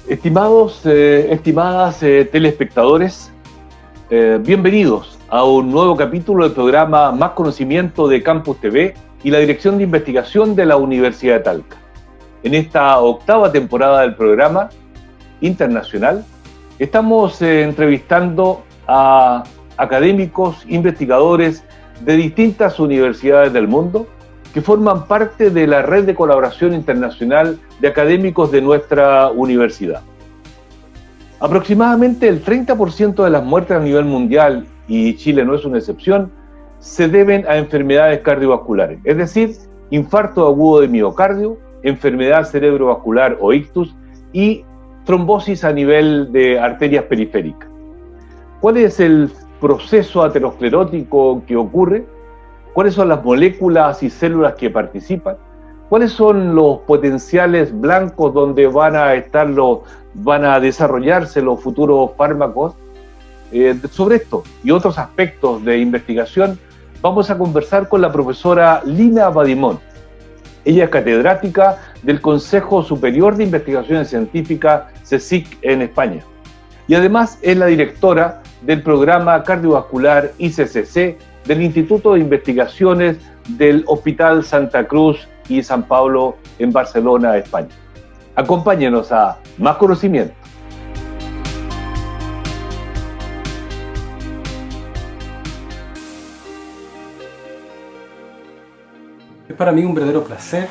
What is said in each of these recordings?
Estimadas telespectadores, bienvenidos a un nuevo capítulo del programa Más Conocimiento de Campus TV y la Dirección de Investigación de la Universidad de Talca. En esta octava temporada del programa internacional, estamos entrevistando a académicos, investigadores de distintas universidades del mundo que forman parte de la red de colaboración internacional de académicos de nuestra universidad. Aproximadamente el 30% de las muertes a nivel mundial, y Chile no es una excepción, se deben a enfermedades cardiovasculares, es decir, infarto agudo de miocardio, enfermedad cerebrovascular o ictus y trombosis a nivel de arterias periféricas. ¿Cuál es el proceso aterosclerótico que ocurre? ¿Cuáles son las moléculas y células que participan? ¿Cuáles son los potenciales blancos donde van a desarrollarse los futuros fármacos? Sobre esto y otros aspectos de investigación vamos a conversar con la profesora Lina Badimon. Ella es catedrática del Consejo Superior de Investigaciones Científicas, CSIC, en España. Y además es la directora del programa cardiovascular ICCC del Instituto de Investigaciones del Hospital Santa Cruz y San Pablo en Barcelona, España. Acompáñenos a Más Conocimiento. Es para mí un verdadero placer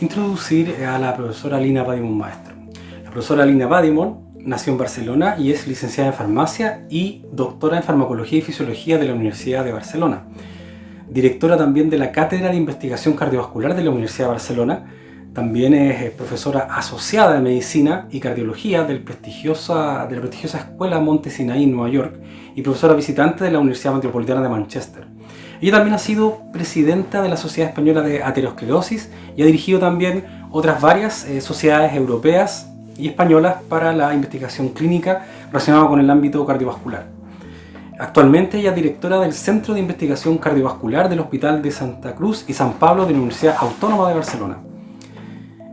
introducir a la profesora Lina Badimon Maestro. La profesora Lina Badimon nació en Barcelona y es licenciada en farmacia y doctora en farmacología y fisiología de la Universidad de Barcelona. Directora también de la Cátedra de Investigación Cardiovascular de la Universidad de Barcelona. También es profesora asociada de Medicina y Cardiología de la prestigiosa Escuela Monte Sinaí en Nueva York y profesora visitante de la Universidad Metropolitana de Manchester. Ella también ha sido presidenta de la Sociedad Española de Aterosclerosis y ha dirigido también otras varias sociedades europeas y españolas para la investigación clínica relacionada con el ámbito cardiovascular. Actualmente ella es directora del Centro de Investigación Cardiovascular del Hospital de Santa Cruz y San Pablo de la Universidad Autónoma de Barcelona.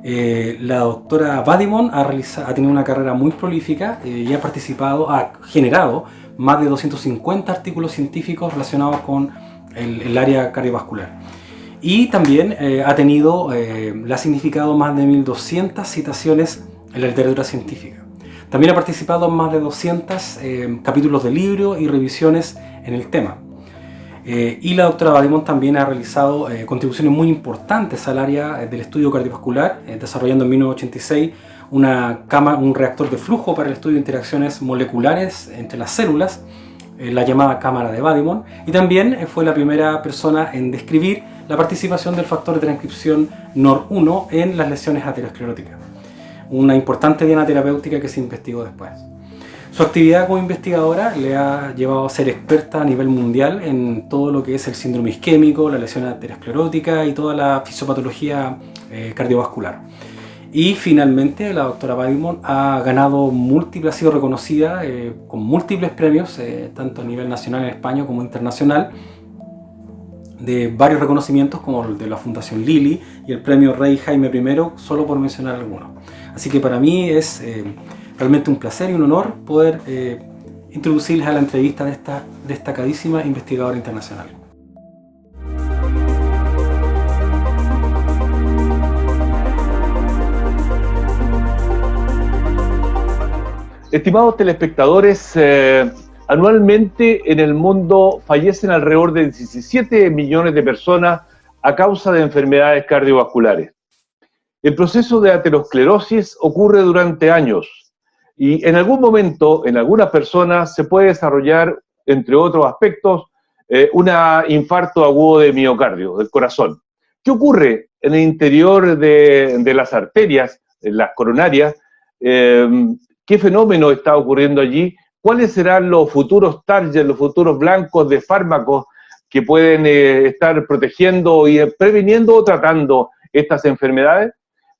La doctora Badimon ha tenido una carrera muy prolífica y ha generado más de 250 artículos científicos relacionados con el área cardiovascular. Y también le ha significado más de 1200 citaciones en la literatura científica. También ha participado en más de 200 capítulos de libros y revisiones en el tema. Y la doctora Badimon también ha realizado contribuciones muy importantes al área del estudio cardiovascular, desarrollando en 1986 un reactor de flujo para el estudio de interacciones moleculares entre las células, la llamada cámara de Badimon, y también fue la primera persona en describir la participación del factor de transcripción NOR1 en las lesiones ateroscleróticas, una importante diana terapéutica que se investigó después. Su actividad como investigadora le ha llevado a ser experta a nivel mundial en todo lo que es el síndrome isquémico, la lesión aterosclerótica y toda la fisiopatología cardiovascular. Y finalmente la doctora Badimon ha sido reconocida con múltiples premios, tanto a nivel nacional en España como internacional, de varios reconocimientos como el de la Fundación Lilly y el premio Rey Jaime I, solo por mencionar algunos. Así que para mí es realmente un placer y un honor poder introducirles a la entrevista de esta destacadísima investigadora internacional. Estimados telespectadores, anualmente en el mundo fallecen alrededor de 17 millones de personas a causa de enfermedades cardiovasculares. El proceso de aterosclerosis ocurre durante años y en algún momento, en algunas personas, se puede desarrollar, entre otros aspectos, un infarto agudo de miocardio, del corazón. ¿Qué ocurre en el interior de las arterias, en las coronarias? ¿Qué fenómeno está ocurriendo allí? ¿Cuáles serán los futuros targets, los futuros blancos de fármacos que pueden estar protegiendo y previniendo o tratando estas enfermedades?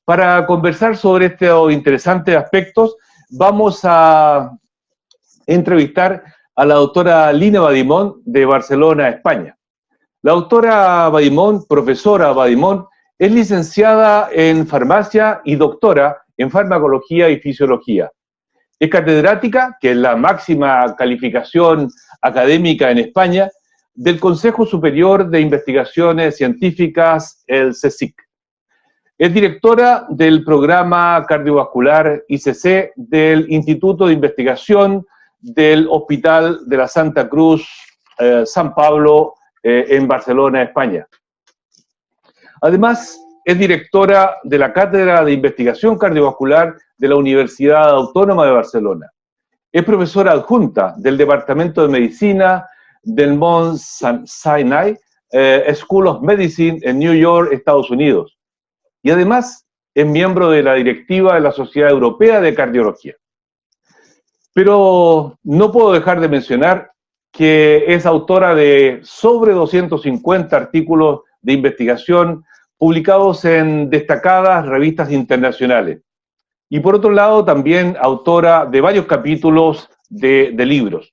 Para conversar sobre estos interesantes aspectos, vamos a entrevistar a la doctora Lina Badimon de Barcelona, España. La doctora Badimon, profesora Badimon, es licenciada en farmacia y doctora en farmacología y fisiología. Es catedrática, que es la máxima calificación académica en España, del Consejo Superior de Investigaciones Científicas, el CSIC. Es directora del programa cardiovascular ICC del Instituto de Investigación del Hospital de la Santa Cruz San Pablo en Barcelona, España. Además, es directora de la Cátedra de Investigación Cardiovascular de la Universidad Autónoma de Barcelona. Es profesora adjunta del Departamento de Medicina del Mount Sinai School of Medicine en New York, Estados Unidos. Y además es miembro de la directiva de la Sociedad Europea de Cardiología. Pero no puedo dejar de mencionar que es autora de sobre 250 artículos de investigación publicados en destacadas revistas internacionales. Y por otro lado, también autora de varios capítulos de libros.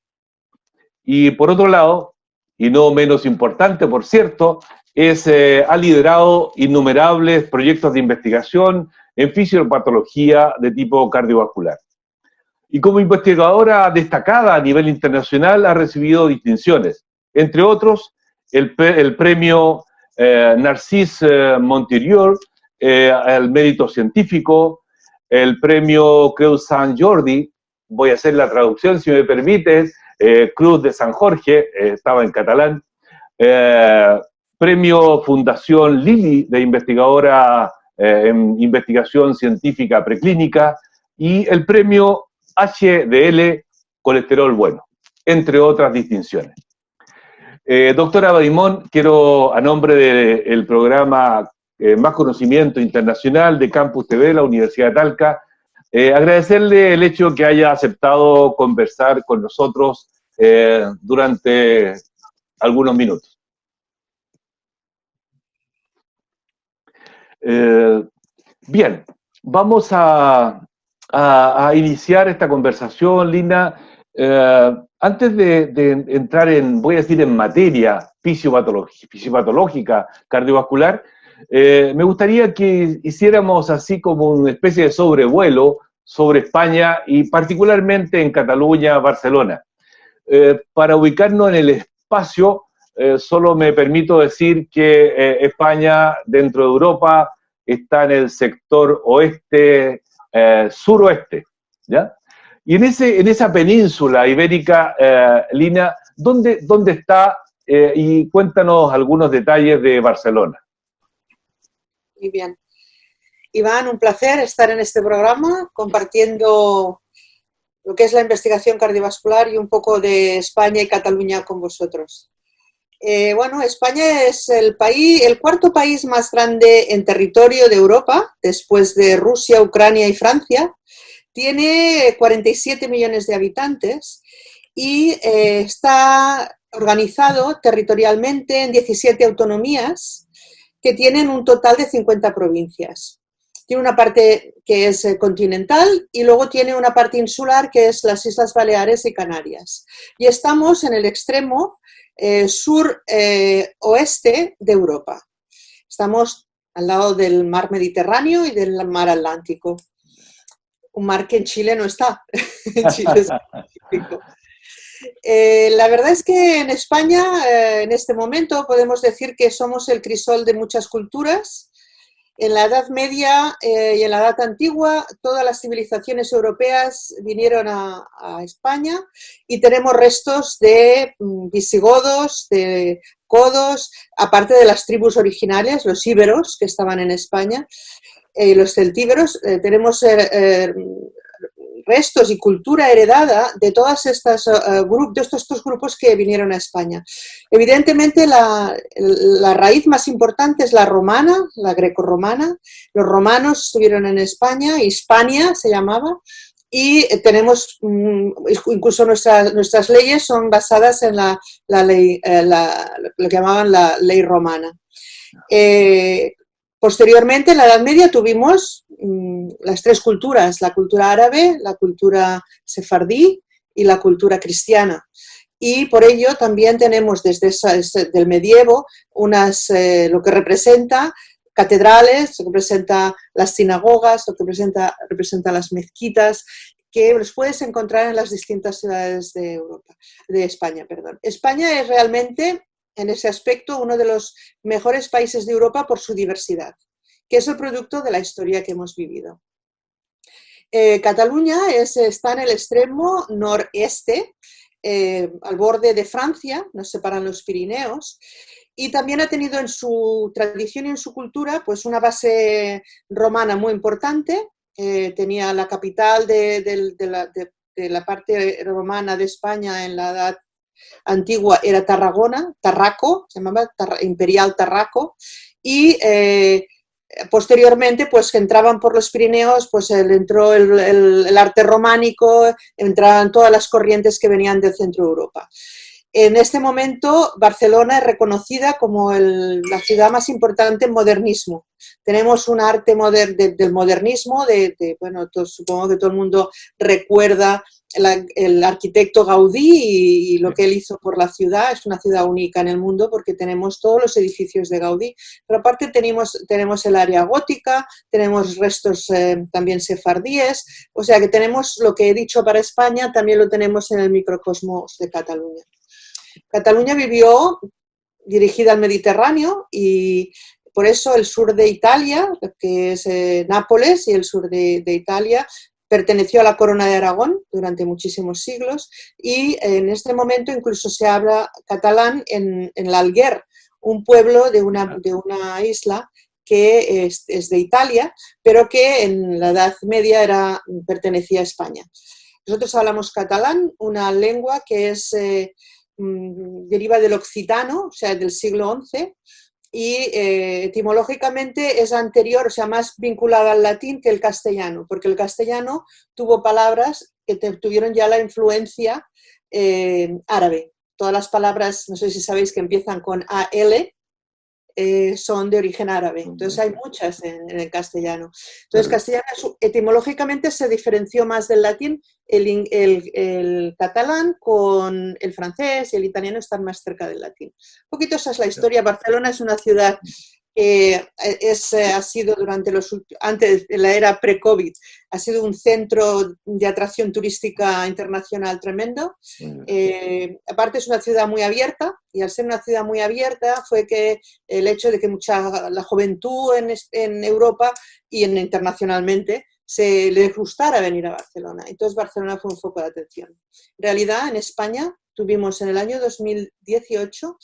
Y por otro lado, y no menos importante, por cierto, ha liderado innumerables proyectos de investigación en fisiopatología de tipo cardiovascular. Y como investigadora destacada a nivel internacional ha recibido distinciones, entre otros el premio Narcisse Montiriol al mérito científico, el premio Creu Sant Jordi, voy a hacer la traducción si me permites, Cruz de San Jorge, estaba en catalán, premio Fundación Lili de investigadora en investigación científica preclínica y el premio HDL Colesterol Bueno, entre otras distinciones. Doctora Badimón, quiero a nombre del programa Más Conocimiento Internacional de Campus TV, la Universidad de Talca, agradecerle el hecho que haya aceptado conversar con nosotros durante algunos minutos. Bien, vamos a iniciar esta conversación, Lina. Antes de entrar voy a decir, en materia fisiopatológica cardiovascular, me gustaría que hiciéramos así como una especie de sobrevuelo sobre España y particularmente en Cataluña, Barcelona. Para ubicarnos en el espacio, solo me permito decir que España, dentro de Europa, está en el sector oeste, suroeste, ¿ya? Y en esa península ibérica, Lina, ¿dónde está? Y cuéntanos algunos detalles de Barcelona. Muy bien. Iván, un placer estar en este programa compartiendo lo que es la investigación cardiovascular y un poco de España y Cataluña con vosotros. Bueno, España es el cuarto país más grande en territorio de Europa, después de Rusia, Ucrania y Francia. Tiene 47 millones de habitantes y está organizado territorialmente en 17 autonomías que tienen un total de 50 provincias. Tiene una parte que es continental y luego tiene una parte insular que es las Islas Baleares y Canarias. Y estamos en el extremo sur-oeste de Europa. Estamos al lado del mar Mediterráneo y del mar Atlántico. Un mar que en Chile no está. En Chile es Pacífico. La verdad es que en España, en este momento, podemos decir que somos el crisol de muchas culturas. En la Edad Media y en la Edad Antigua, todas las civilizaciones europeas vinieron a España y tenemos restos de visigodos, de godos, aparte de las tribus originales, los íberos que estaban en España, los celtíberos, tenemos restos y cultura heredada de todas estas de estos grupos que vinieron a España. Evidentemente la raíz más importante es la romana, la grecorromana. Los romanos estuvieron en España, Hispania se llamaba, y tenemos, incluso nuestras leyes son basadas en la ley, lo que llamaban la ley romana. Posteriormente, en la Edad Media, tuvimos las tres culturas, la cultura árabe, la cultura sefardí y la cultura cristiana. Y por ello también tenemos desde el medievo lo que representa catedrales, lo que representa las sinagogas, lo que representa las mezquitas, que los puedes encontrar en las distintas ciudades de Europa, de España, perdón. España es realmente, en ese aspecto, uno de los mejores países de Europa por su diversidad, que es el producto de la historia que hemos vivido. Cataluña está en el extremo noreste, al borde de Francia, nos separan los Pirineos, y también ha tenido en su tradición y en su cultura pues una base romana muy importante. Tenía la capital de la parte romana de España en la Edad Antigua, era Tarragona, Tarraco, se llamaba Imperial Tarraco, y posteriormente, pues que entraban por los Pirineos, pues entró el arte románico, entraban todas las corrientes que venían del centro de Europa. En este momento, Barcelona es reconocida como la ciudad más importante en modernismo. Tenemos un arte del modernismo, bueno, supongo que todo el mundo recuerda el arquitecto Gaudí y lo que él hizo por la ciudad. Es una ciudad única en el mundo porque tenemos todos los edificios de Gaudí, pero aparte tenemos el área gótica, tenemos restos también sefardíes, o sea que tenemos lo que he dicho para España, también lo tenemos en el microcosmos de Cataluña. Cataluña vivió dirigida al Mediterráneo y por eso el sur de Italia, que es Nápoles, y el sur de Italia, perteneció a la corona de Aragón durante muchísimos siglos y en este momento incluso se habla catalán en l'Alguer, un pueblo de una isla que es de Italia, pero que en la Edad Media pertenecía a España. Nosotros hablamos catalán, una lengua que deriva del occitano, o sea, del siglo XI, y etimológicamente es anterior, o sea, más vinculada al latín que el castellano, porque el castellano tuvo palabras que tuvieron ya la influencia árabe. Todas las palabras, no sé si sabéis, que empiezan con AL, son de origen árabe, entonces hay muchas en el castellano. Entonces, castellano etimológicamente se diferenció más del latín, el catalán con el francés y el italiano están más cerca del latín. Un poquito esa es la historia. Barcelona es una ciudad que ha sido antes de la era pre-COVID, ha sido un centro de atracción turística internacional tremendo. Aparte es una ciudad muy abierta y al ser una ciudad muy abierta fue que el hecho de que la juventud en Europa y internacionalmente les gustara venir a Barcelona. Entonces Barcelona fue un foco de atención. En realidad en España tuvimos en el año 2018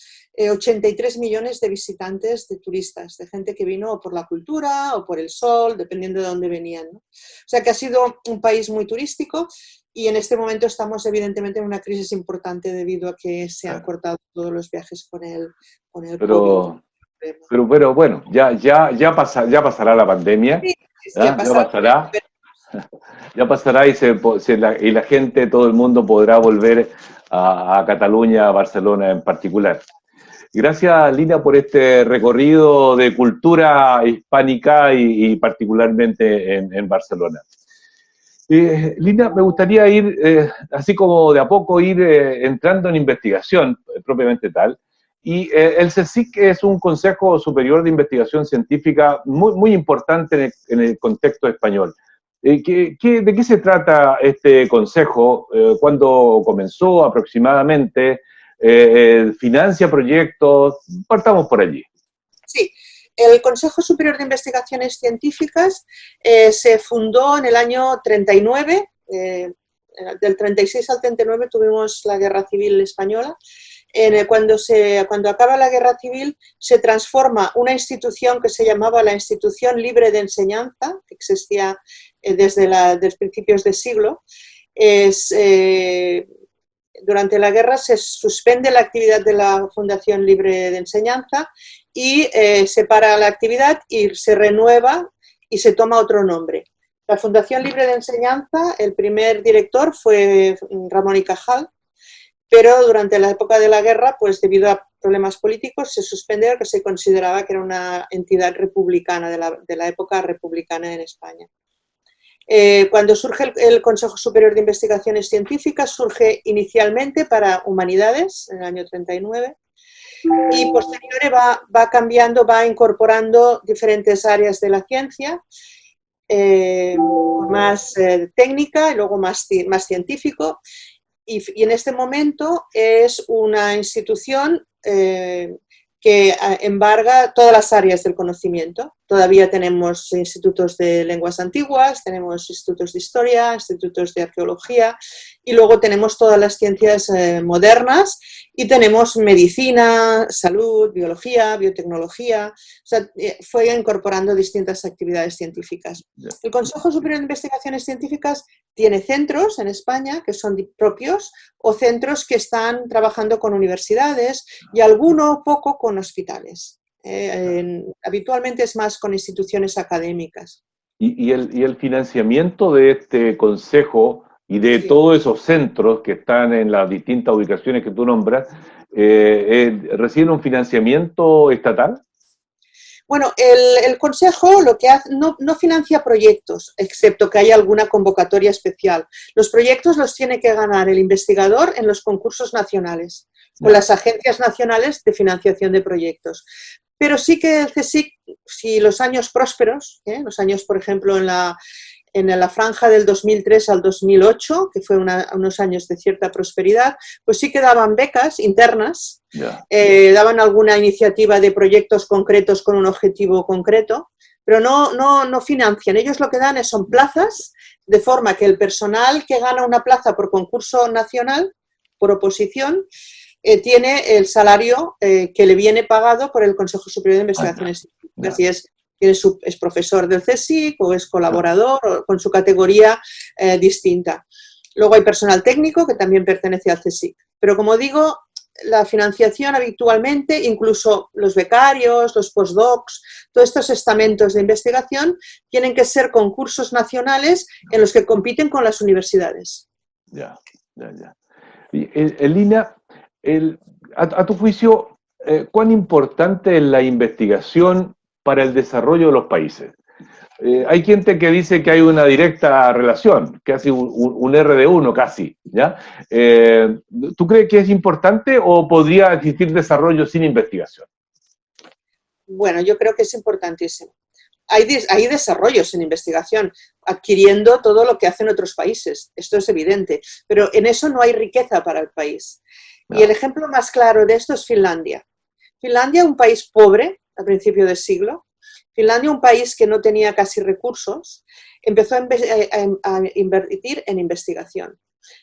83 millones de visitantes, de turistas, de gente que vino o por la cultura o por el sol, dependiendo de dónde venían, ¿no? O sea que ha sido un país muy turístico y en este momento estamos evidentemente en una crisis importante debido a que se han cortado todos los viajes con el COVID. Pero bueno, ya pasará la pandemia, sí, ya pasará. Ya pasará y la gente, todo el mundo podrá volver a Cataluña, a Barcelona en particular. Gracias, Lina, por este recorrido de cultura hispánica y particularmente en Barcelona. Lina, me gustaría ir, así como de a poco, entrando en investigación propiamente tal. Y el CSIC es un Consejo Superior de Investigación Científica muy, muy importante en el contexto español. ¿De qué se trata este consejo? ¿Cuándo comenzó aproximadamente? ¿Financia proyectos? Partamos por allí. Sí, el Consejo Superior de Investigaciones Científicas se fundó en el año 39, del 36 al 39 tuvimos la Guerra Civil Española. Cuando acaba la Guerra Civil se transforma una institución que se llamaba la Institución Libre de Enseñanza, que existía desde los principios de siglo. Durante la guerra se suspende la actividad de la Fundación Libre de Enseñanza y se para la actividad y se renueva y se toma otro nombre. La Fundación Libre de Enseñanza, el primer director fue Ramón y Cajal, pero durante la época de la guerra, pues debido a problemas políticos, se suspendió lo que se consideraba que era una entidad republicana, de la época republicana en España. Cuando surge el Consejo Superior de Investigaciones Científicas, surge inicialmente para humanidades, en el año 39, y posteriori va cambiando, va incorporando diferentes áreas de la ciencia, más técnica y luego más científico. Y en este momento es una institución que embarga todas las áreas del conocimiento. Todavía tenemos institutos de lenguas antiguas, tenemos institutos de historia, institutos de arqueología y luego tenemos todas las ciencias modernas y tenemos medicina, salud, biología, biotecnología. O sea, fue incorporando distintas actividades científicas. El Consejo Superior de Investigaciones Científicas tiene centros en España que son propios o centros que están trabajando con universidades y alguno poco con hospitales. Habitualmente es más con instituciones académicas. ¿Y el financiamiento de este consejo y de todos esos centros que están en las distintas ubicaciones que tú nombras, reciben un financiamiento estatal? Bueno, el Consejo lo que hace, no financia proyectos, excepto que haya alguna convocatoria especial. Los proyectos los tiene que ganar el investigador en los concursos nacionales, con las agencias nacionales de financiación de proyectos. Pero sí que el CSIC, si los años prósperos, los años, por ejemplo, en la franja del 2003 al 2008, que fue unos años de cierta prosperidad, pues sí que daban becas internas, daban alguna iniciativa de proyectos concretos con un objetivo concreto, pero no financian. Ellos lo que dan son plazas, de forma que el personal que gana una plaza por concurso nacional, por oposición, tiene el salario que le viene pagado por el Consejo Superior de Investigaciones Científicas. Y es profesor del CSIC o es colaborador o con su categoría distinta. Luego hay personal técnico que también pertenece al CSIC. Pero como digo, la financiación habitualmente, incluso los becarios, los postdocs, todos estos estamentos de investigación tienen que ser concursos nacionales en los que compiten con las universidades. Y, Lina, a tu juicio, ¿cuán importante es la investigación para el desarrollo de los países? Hay gente que dice que hay una directa relación, casi un R de 1 casi, ¿ya? ¿Tú crees que es importante o podría existir desarrollo sin investigación? Bueno, yo creo que es importantísimo. Hay desarrollos en investigación, adquiriendo todo lo que hacen otros países, esto es evidente, pero en eso no hay riqueza para el país. Y el ejemplo más claro de esto es Finlandia. Finlandia, un país pobre a principio del siglo, Finlandia, un país que no tenía casi recursos, empezó a invertir en investigación.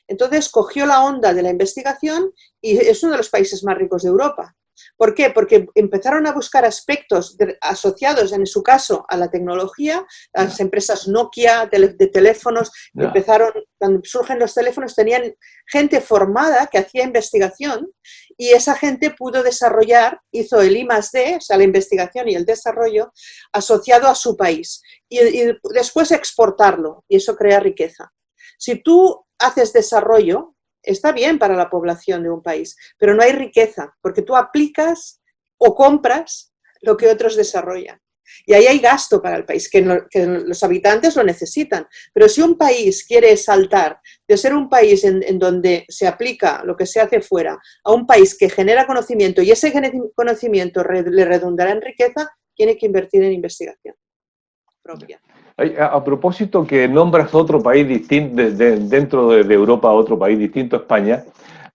Entonces cogió la onda de la investigación y es uno de los países más ricos de Europa. ¿Por qué? Porque empezaron a buscar aspectos asociados, en su caso, a la tecnología. Las empresas Nokia de teléfonos empezaron, cuando surgen los teléfonos, tenían gente formada que hacía investigación y esa gente pudo desarrollar, hizo el I+D, o sea, la investigación y el desarrollo asociado a su país y después exportarlo y eso crea riqueza. Si tú haces desarrollo, está bien para la población de un país, pero no hay riqueza, porque tú aplicas o compras lo que otros desarrollan. Y ahí hay gasto para el país, que los habitantes lo necesitan. Pero si un país quiere saltar de ser un país en donde se aplica lo que se hace fuera a un país que genera conocimiento y ese conocimiento le redundará en riqueza, tiene que invertir en investigación propia. A propósito que nombras otro país distinto, dentro de Europa, otro país distinto a España,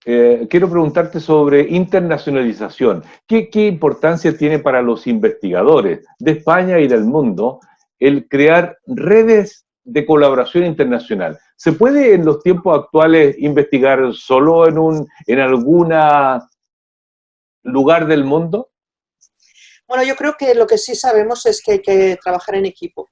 quiero preguntarte sobre internacionalización. ¿Qué importancia tiene para los investigadores de España y del mundo el crear redes de colaboración internacional? ¿Se puede en los tiempos actuales investigar solo en algún lugar del mundo? Bueno, yo creo que lo que sí sabemos es que hay que trabajar en equipo.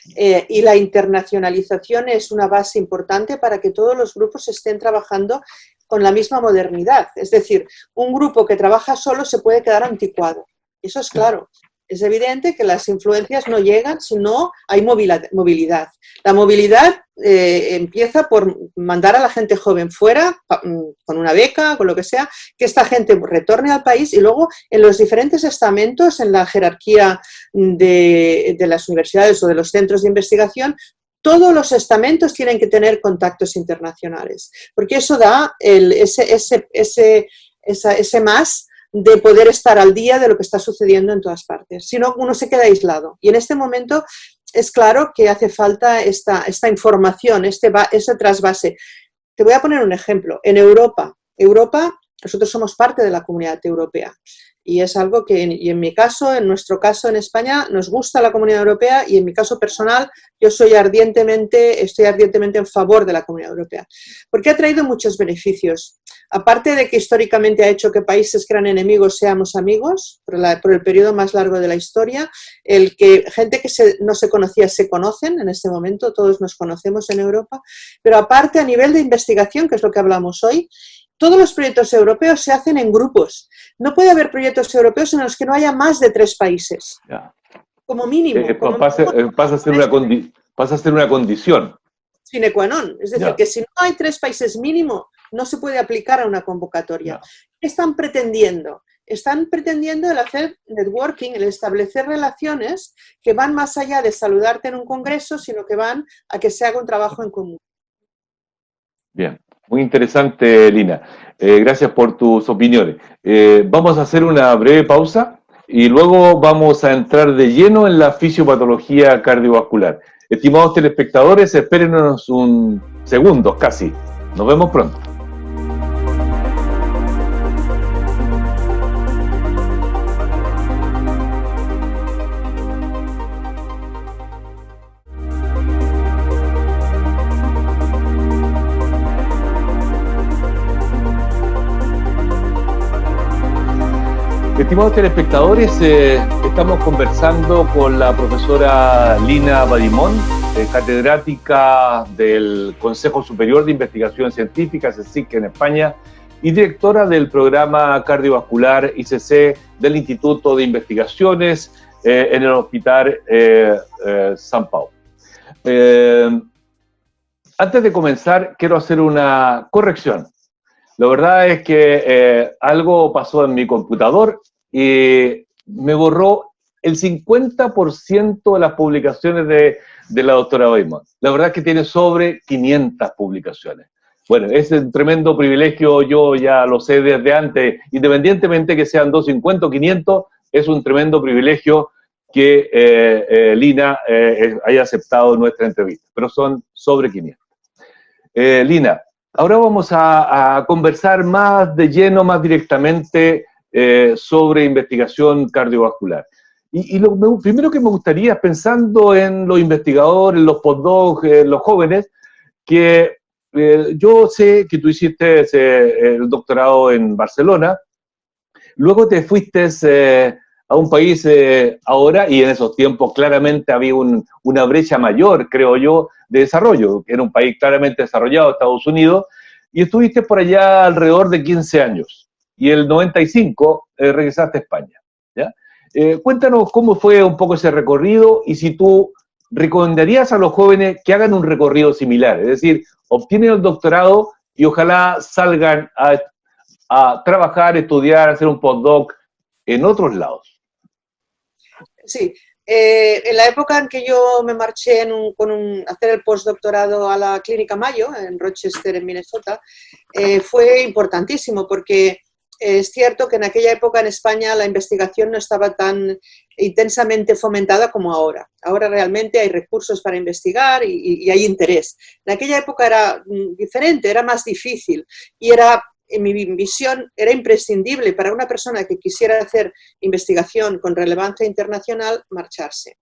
Y la internacionalización es una base importante para que todos los grupos estén trabajando con la misma modernidad. Es decir, un grupo que trabaja solo se puede quedar anticuado. Eso es claro. Es evidente que las influencias no llegan si no hay movilidad. La movilidad empieza por mandar a la gente joven fuera, con una beca, con lo que sea, que esta gente retorne al país y luego en los diferentes estamentos, en la jerarquía de las universidades o de los centros de investigación, todos los estamentos tienen que tener contactos internacionales, porque eso da ese más de poder estar al día de lo que está sucediendo en todas partes. Si no, uno se queda aislado. Y en este momento es claro que hace falta esta información, ese trasvase. Te voy a poner un ejemplo. En Europa, nosotros somos parte de la Comunidad Europea y es algo que, y en mi caso, en nuestro caso en España, nos gusta la Comunidad Europea y en mi caso personal yo estoy ardientemente en favor de la Comunidad Europea porque ha traído muchos beneficios. Aparte de que históricamente ha hecho que países que eran enemigos seamos amigos, por el periodo más largo de la historia, el que gente que no se conocía se conocen en este momento, todos nos conocemos en Europa, pero aparte a nivel de investigación, que es lo que hablamos hoy, todos los proyectos europeos se hacen en grupos. No puede haber proyectos europeos en los que no haya más de 3 países, como mínimo. Pasa a ser una condición. Sine qua non. Es decir, que si no hay 3 países mínimo, no se puede aplicar a una convocatoria. ¿Qué están pretendiendo? Están pretendiendo el hacer networking, el establecer relaciones que van más allá de saludarte en un congreso, sino que van a que se haga un trabajo en común. Bien, muy interesante, Lina. Gracias por tus opiniones. Vamos a hacer una breve pausa y luego vamos a entrar de lleno en la fisiopatología cardiovascular. Estimados telespectadores, espérenos un segundo, casi. Nos vemos pronto. Estimados telespectadores, estamos conversando con la profesora Lina Badimon, catedrática del Consejo Superior de Investigación Científica, CSIC en España, y directora del programa cardiovascular ICC del Instituto de Investigaciones en el Hospital San Pau. Antes de comenzar, quiero hacer una corrección. La verdad es que algo pasó en mi computador y me borró el 50% de las publicaciones de la doctora Badimon. La verdad es que tiene sobre 500 publicaciones. Bueno, es un tremendo privilegio, yo ya lo sé desde antes, independientemente que sean 250 o 500, es un tremendo privilegio que Lina haya aceptado nuestra entrevista, pero son sobre 500. Lina, ahora vamos a conversar más de lleno, más directamente sobre investigación cardiovascular. Y lo primero que me gustaría, pensando en los investigadores, los postdocs, los jóvenes, que yo sé que tú hiciste el doctorado en Barcelona, luego te fuiste a un país ahora, y en esos tiempos claramente había una brecha mayor, creo yo, de desarrollo, que era un país claramente desarrollado, Estados Unidos, y estuviste por allá alrededor de 15 años, y el 95 regresaste a España, ¿ya? Cuéntanos cómo fue un poco ese recorrido, y si tú recomendarías a los jóvenes que hagan un recorrido similar, es decir, obtienen el doctorado y ojalá salgan a trabajar, estudiar, hacer un postdoc en otros lados. Sí, en la época en que yo me marché a hacer el postdoctorado a la Clínica Mayo, en Rochester, en Minnesota, fue importantísimo porque es cierto que en aquella época en España la investigación no estaba tan intensamente fomentada como ahora. Ahora realmente hay recursos para investigar y hay interés. En aquella época era diferente, era más difícil y era, en mi visión, era imprescindible para una persona que quisiera hacer investigación con relevancia internacional marcharse.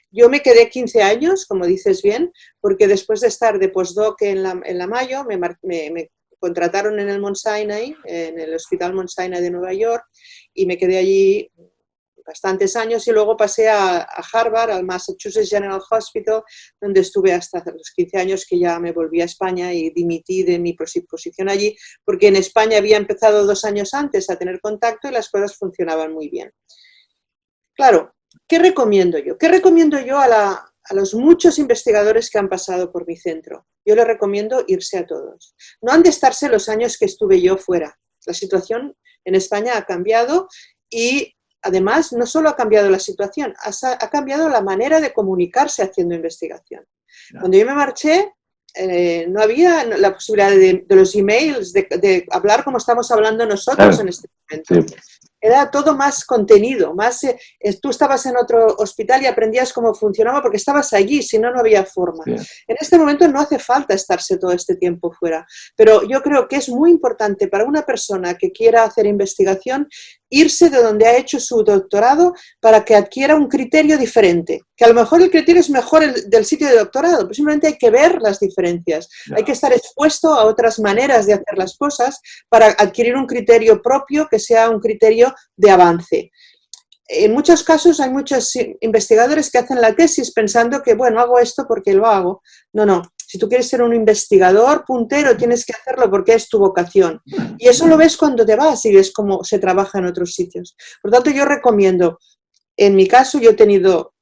Yo me quedé 15 años, como dices bien, porque después de estar de postdoc en la Mayo, me contrataron en el Mount Sinai, en el Hospital Mount Sinai de Nueva York, y me quedé allí bastantes años y luego pasé a Harvard, al Massachusetts General Hospital, donde estuve hasta los 15 años que ya me volví a España y dimití de mi posición allí, porque en España había empezado 2 años antes a tener contacto y las cosas funcionaban muy bien. Claro, ¿qué recomiendo yo? ¿Qué recomiendo yo a los muchos investigadores que han pasado por mi centro? Yo les recomiendo irse a todos. No han de estarse los años que estuve yo fuera. La situación en España ha cambiado y además no solo ha cambiado la situación, ha cambiado la manera de comunicarse haciendo investigación. Cuando yo me marché, no había la posibilidad de los emails, de hablar como estamos hablando nosotros en este momento. Sí. era todo más contenido, más, tú estabas en otro hospital y aprendías cómo funcionaba porque estabas allí, si no, no había forma. Bien. En este momento no hace falta estarse todo este tiempo fuera, pero yo creo que es muy importante para una persona que quiera hacer investigación irse de donde ha hecho su doctorado para que adquiera un criterio diferente, que a lo mejor el criterio es mejor el del sitio de doctorado, pero simplemente hay que ver las diferencias, hay que estar expuesto a otras maneras de hacer las cosas para adquirir un criterio propio que sea un criterio de avance. En muchos casos hay muchos investigadores que hacen la tesis pensando que, bueno, hago esto porque lo hago. No, no. Si tú quieres ser un investigador puntero, tienes que hacerlo porque es tu vocación. Y eso lo ves cuando te vas y ves cómo se trabaja en otros sitios. Por lo tanto, yo recomiendo, en mi caso, yo he tenido,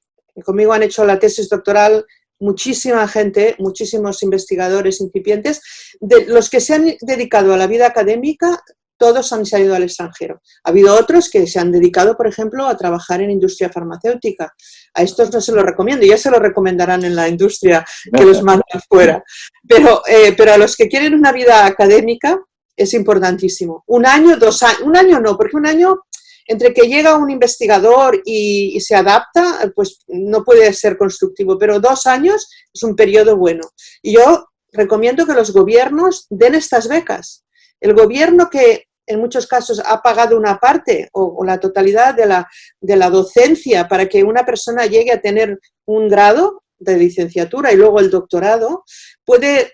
conmigo han hecho la tesis doctoral muchísima gente, muchísimos investigadores incipientes. De los que se han dedicado a la vida académica, todos han salido al extranjero. Ha habido otros que se han dedicado, por ejemplo, a trabajar en industria farmacéutica. A estos no se los recomiendo, ya se lo recomendarán en la industria que los mandan fuera. Pero a los que quieren una vida académica es importantísimo. Un año, 2 años, un año no, porque un año, entre que llega un investigador y se adapta, pues no puede ser constructivo, pero 2 años es un periodo bueno. Y yo recomiendo que los gobiernos den estas becas. El gobierno que en muchos casos ha pagado una parte o la totalidad de la docencia para que una persona llegue a tener un grado de licenciatura y luego el doctorado, puede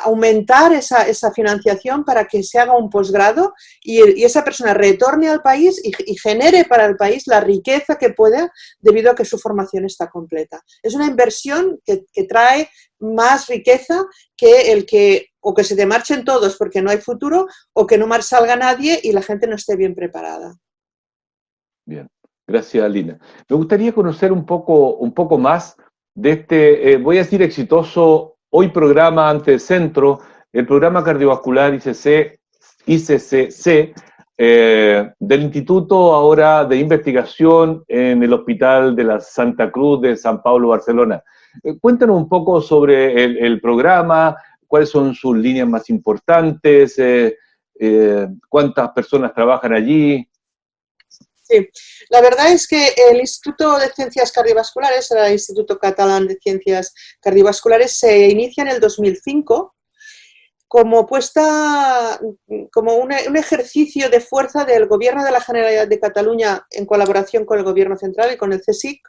aumentar esa financiación para que se haga un posgrado y esa persona retorne al país y genere para el país la riqueza que pueda debido a que su formación está completa. Es una inversión que trae más riqueza que el que o que se te marchen todos porque no hay futuro o que no salga nadie y la gente no esté bien preparada. Bien, gracias, Lina. Me gustaría conocer un poco más de este, voy a decir, exitoso hoy programa ante el centro, el programa cardiovascular ICCC, del Instituto ahora de Investigación en el Hospital de la Santa Cruz de San Pablo, Barcelona. Cuéntanos un poco sobre el programa, cuáles son sus líneas más importantes, cuántas personas trabajan allí. Sí, la verdad es que el Instituto de Ciencias Cardiovasculares, el Instituto Catalán de Ciencias Cardiovasculares, se inicia en el 2005 como un ejercicio de fuerza del Gobierno de la Generalitat de Cataluña en colaboración con el Gobierno Central y con el CSIC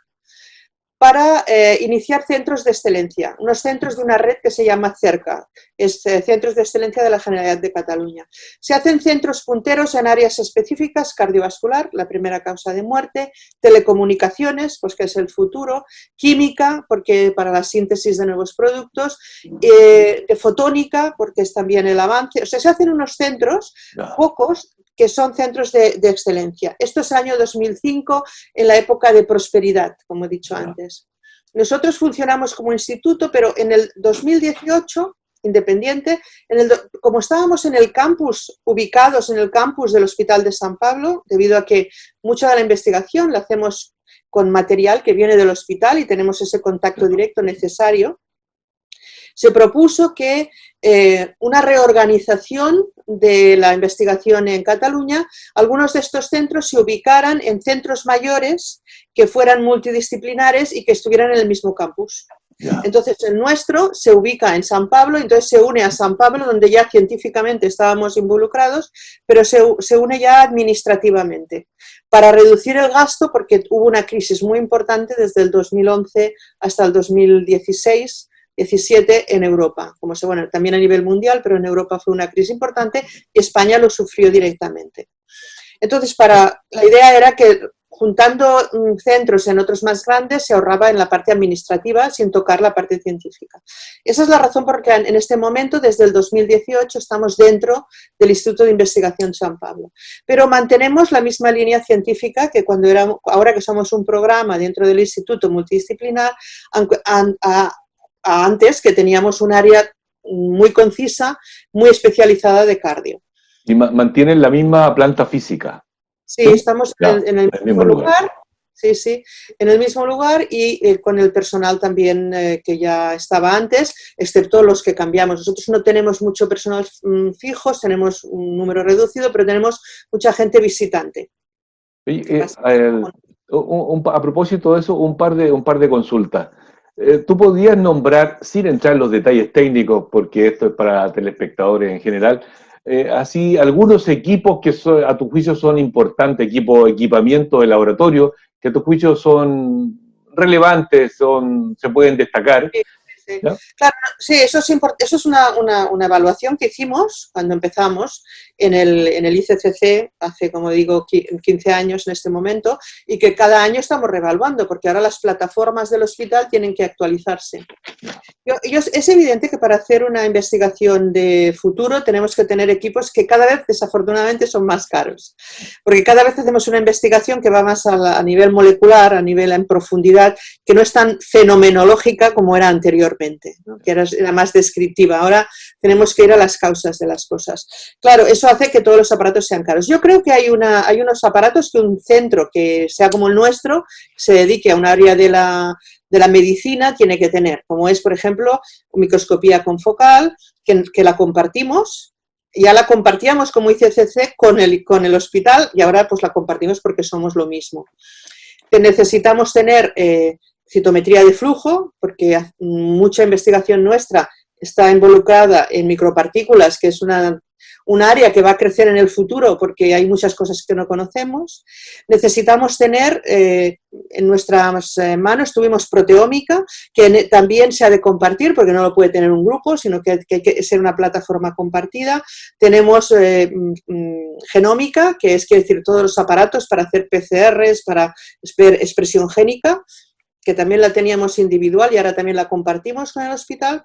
para iniciar centros de excelencia, unos centros de una red que se llama CERCA, Centros de Excelencia de la Generalitat de Cataluña. Se hacen centros punteros en áreas específicas, cardiovascular, la primera causa de muerte, telecomunicaciones, pues que es el futuro, química, porque para la síntesis de nuevos productos, de fotónica, porque es también el avance. O sea, se hacen unos centros, pocos, que son centros de excelencia. Esto es el año 2005, en la época de prosperidad, como he dicho antes. Nosotros funcionamos como instituto, pero en el 2018, independiente, como estábamos en el campus, ubicados en el campus del Hospital de San Pablo, debido a que mucha de la investigación la hacemos con material que viene del hospital y tenemos ese contacto directo necesario, se propuso que una reorganización de la investigación en Cataluña, algunos de estos centros se ubicaran en centros mayores que fueran multidisciplinares y que estuvieran en el mismo campus. Entonces el nuestro se ubica en San Pablo, entonces se une a San Pablo, donde ya científicamente estábamos involucrados, pero se une ya administrativamente, para reducir el gasto, porque hubo una crisis muy importante desde el 2011 hasta el 2016, 17 en Europa, bueno, también a nivel mundial, pero en Europa fue una crisis importante y España lo sufrió directamente. Entonces, la idea era que juntando centros en otros más grandes se ahorraba en la parte administrativa sin tocar la parte científica. Esa es la razón por la que en este momento, desde el 2018, estamos dentro del Instituto de Investigación San Pablo. Pero mantenemos la misma línea científica que ahora que somos un programa dentro del Instituto Multidisciplinar, antes que teníamos un área muy concisa, muy especializada de cardio. Y mantienen la misma planta física. Sí, estamos en el mismo lugar. sí, sí, en el mismo lugar y con el personal también que ya estaba antes, excepto los que cambiamos. Nosotros no tenemos mucho personal fijos, tenemos un número reducido, pero tenemos mucha gente visitante. Oye, a propósito de eso, un par de consultas. ¿Tú podías nombrar, sin entrar en los detalles técnicos, porque esto es para telespectadores en general, así algunos equipos que a tu juicio son importantes, equipamiento de laboratorio, que a tu juicio son relevantes, se pueden destacar? Sí, sí. ¿Ya? Claro, sí, eso es una evaluación que hicimos cuando empezamos en el ICCC, hace, como digo, 15 años en este momento, y que cada año estamos reevaluando, porque ahora las plataformas del hospital tienen que actualizarse. Es evidente que para hacer una investigación de futuro tenemos que tener equipos que cada vez, desafortunadamente, son más caros. Porque cada vez hacemos una investigación que va más a nivel molecular, a nivel en profundidad, que no es tan fenomenológica como era anteriormente, ¿no? Que era más descriptiva. Ahora tenemos que ir a las causas de las cosas. Claro, eso hace que todos los aparatos sean caros. Yo creo que hay unos aparatos que un centro que sea como el nuestro, se dedique a un área de la medicina tiene que tener, como es, por ejemplo, microscopía confocal, que la compartimos, ya la compartíamos como ICCC con el hospital y ahora pues la compartimos porque somos lo mismo. Necesitamos tener citometría de flujo, porque mucha investigación nuestra está involucrada en micropartículas, que es un área que va a crecer en el futuro porque hay muchas cosas que no conocemos. Necesitamos tener en nuestras manos, tuvimos proteómica, que también se ha de compartir porque no lo puede tener un grupo, sino que hay que ser una plataforma compartida. Tenemos genómica, que es, quiere decir, todos los aparatos para hacer PCRs, para ver expresión génica, que también la teníamos individual y ahora también la compartimos con el hospital.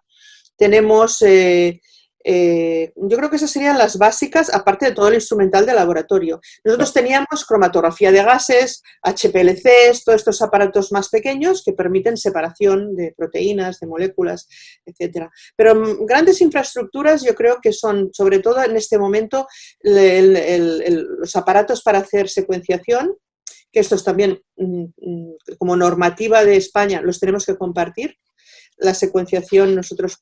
Tenemos... yo creo que esas serían las básicas, aparte de todo el instrumental de laboratorio. Nosotros teníamos cromatografía de gases, HPLCs, todos estos aparatos más pequeños que permiten separación de proteínas, de moléculas, etc. Pero grandes infraestructuras yo creo que son, sobre todo en este momento, los aparatos para hacer secuenciación, que estos también, como normativa de España, los tenemos que compartir. La secuenciación, nosotros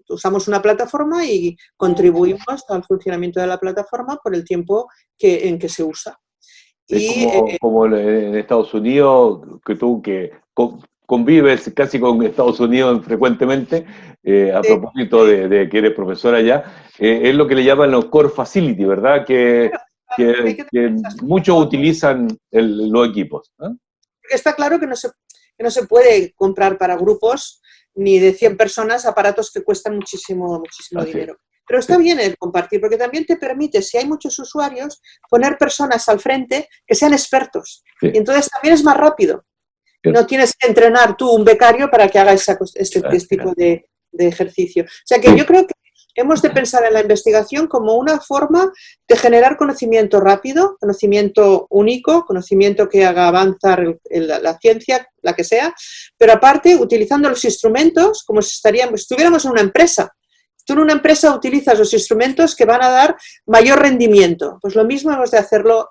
usamos una plataforma y contribuimos al funcionamiento de la plataforma por el tiempo en que se usa. Y como en Estados Unidos, que tú que convives casi con Estados Unidos frecuentemente, a propósito de que eres profesora allá, es lo que le llaman los core facility, ¿verdad? Que muchos utilizan los equipos, ¿eh? Está claro que no se puede comprar para grupos ni de 100 personas aparatos que cuestan muchísimo dinero. Pero está bien el compartir, porque también te permite, si hay muchos usuarios, poner personas al frente que sean expertos. Sí. Y entonces también es más rápido. Sí. No tienes que entrenar tú un becario para que haga este tipo de ejercicio. O sea que yo creo que hemos de pensar en la investigación como una forma de generar conocimiento rápido, conocimiento único, conocimiento que haga avanzar la ciencia, la que sea, pero aparte utilizando los instrumentos como si estuviéramos en una empresa. Tú en una empresa utilizas los instrumentos que van a dar mayor rendimiento. Pues lo mismo hemos de hacerlo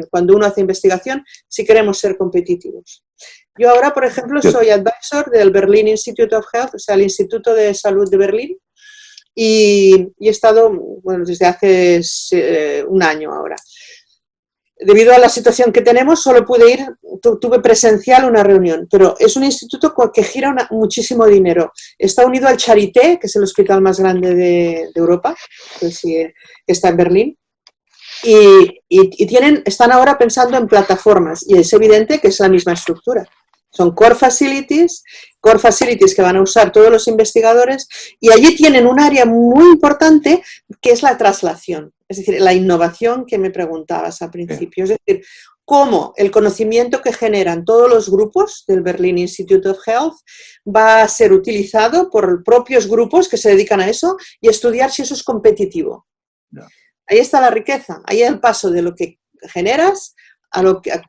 cuando uno hace investigación si queremos ser competitivos. Yo ahora, por ejemplo, soy advisor del Berlin Institute of Health, o sea, el Instituto de Salud de Berlín, y he estado, bueno, desde hace un año ahora. Debido a la situación que tenemos, solo pude ir, tuve presencial una reunión, pero es un instituto que gira muchísimo dinero. Está unido al Charité, que es el hospital más grande de Europa, que está en Berlín, y están ahora pensando en plataformas, y es evidente que es la misma estructura. Son core facilities que van a usar todos los investigadores, y allí tienen un área muy importante que es la traslación, es decir, la innovación que me preguntabas al principio. Es decir, cómo el conocimiento que generan todos los grupos del Berlin Institute of Health va a ser utilizado por propios grupos que se dedican a eso y estudiar si eso es competitivo. Ahí está la riqueza, ahí es el paso de lo que generas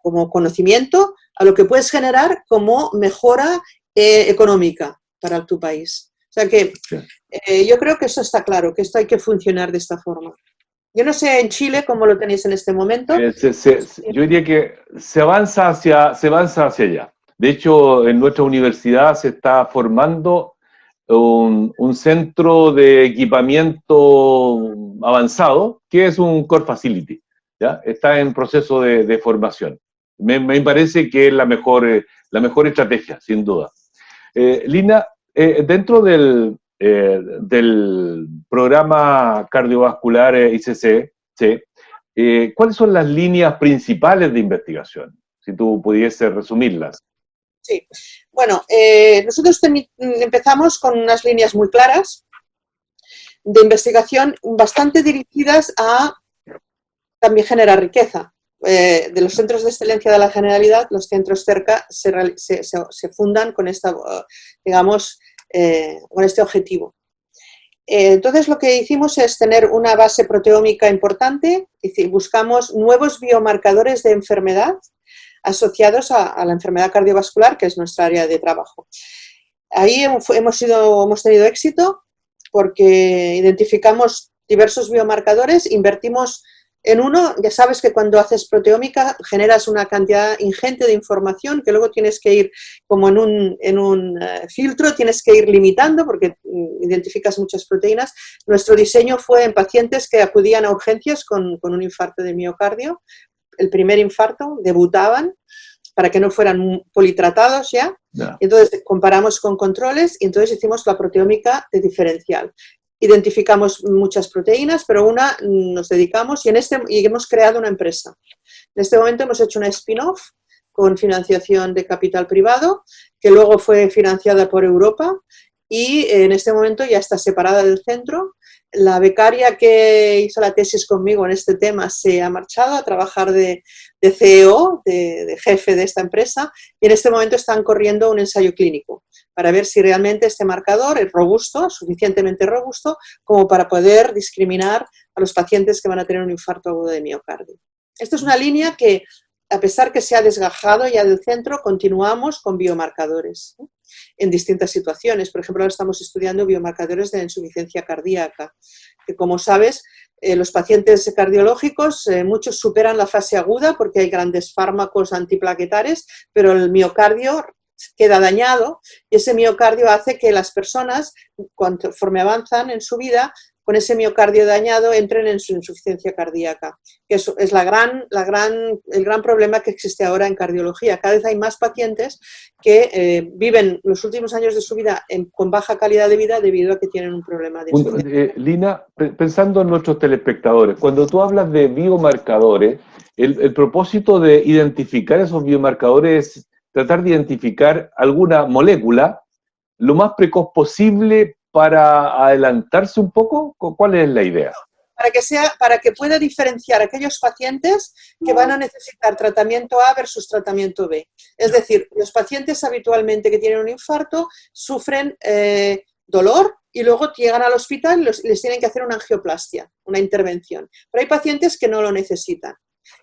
como conocimiento a lo que puedes generar como mejora económica para tu país. O sea que yo creo que eso está claro, que esto hay que funcionar de esta forma. Yo no sé en Chile cómo lo tenéis en este momento. Yo diría que se avanza hacia allá. De hecho, en nuestra universidad se está formando un centro de equipamiento avanzado, que es un Core Facility, ¿ya? Está en proceso de formación. Me parece que es la mejor estrategia, sin duda. Lina, dentro del programa cardiovascular ICC, ¿sí? ¿Cuáles son las líneas principales de investigación? Si tú pudieses resumirlas. Sí, bueno, nosotros empezamos con unas líneas muy claras de investigación bastante dirigidas a también generar riqueza. De los centros de excelencia de la Generalidad, los centros cerca se fundan con esta, digamos, con este objetivo. Entonces lo que hicimos es tener una base proteómica importante, es decir, buscamos nuevos biomarcadores de enfermedad asociados a la enfermedad cardiovascular, que es nuestra área de trabajo. Ahí hemos tenido éxito porque identificamos diversos biomarcadores, invertimos en uno. Ya sabes que cuando haces proteómica generas una cantidad ingente de información que luego tienes que ir, como en un filtro, tienes que ir limitando porque identificas muchas proteínas. Nuestro diseño fue en pacientes que acudían a urgencias con un infarto de miocardio. El primer infarto, debutaban para que no fueran politratados ya. No. Entonces comparamos con controles y entonces hicimos la proteómica de diferencial. Identificamos muchas proteínas, pero una nos dedicamos y hemos creado una empresa. En este momento hemos hecho una spin-off con financiación de capital privado, que luego fue financiada por Europa y en este momento ya está separada del centro. La becaria que hizo la tesis conmigo en este tema se ha marchado a trabajar de CEO, de jefe de esta empresa, y en este momento están corriendo un ensayo clínico para ver si realmente este marcador es robusto, suficientemente robusto, como para poder discriminar a los pacientes que van a tener un infarto agudo de miocardio. Esta es una línea que, a pesar que se ha desgajado ya del centro, continuamos con biomarcadores, ¿no?, en distintas situaciones. Por ejemplo, ahora estamos estudiando biomarcadores de insuficiencia cardíaca, que como sabes, los pacientes cardiológicos, muchos superan la fase aguda porque hay grandes fármacos antiplaquetares, pero el miocardio queda dañado y ese miocardio hace que las personas, conforme avanzan en su vida, con ese miocardio dañado entren en su insuficiencia cardíaca, que es el gran problema que existe ahora en cardiología. Cada vez hay más pacientes que viven los últimos años de su vida con baja calidad de vida debido a que tienen un problema de insuficiencia. Lina, pensando en nuestros telespectadores, cuando tú hablas de biomarcadores, el propósito de identificar esos biomarcadores es tratar de identificar alguna molécula lo más precoz posible para adelantarse un poco. ¿Cuál es la idea? Para que pueda diferenciar a aquellos pacientes que van a necesitar tratamiento A versus tratamiento B. Es decir, los pacientes habitualmente que tienen un infarto sufren dolor y luego llegan al hospital y les tienen que hacer una angioplastia, una intervención. Pero hay pacientes que no lo necesitan.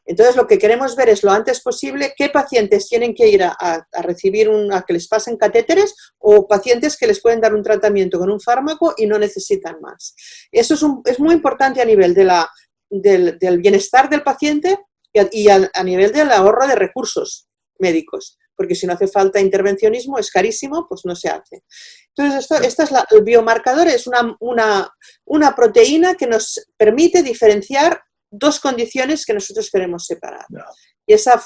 Entonces, lo que queremos ver es lo antes posible qué pacientes tienen que ir a recibir a que les pasen catéteres o pacientes que les pueden dar un tratamiento con un fármaco y no necesitan más. Eso es muy importante a nivel del bienestar del paciente y a nivel del ahorro de recursos médicos, porque si no hace falta intervencionismo, es carísimo, pues no se hace. Entonces, el biomarcador es una proteína que nos permite diferenciar dos condiciones que nosotros queremos separar. No. Y esa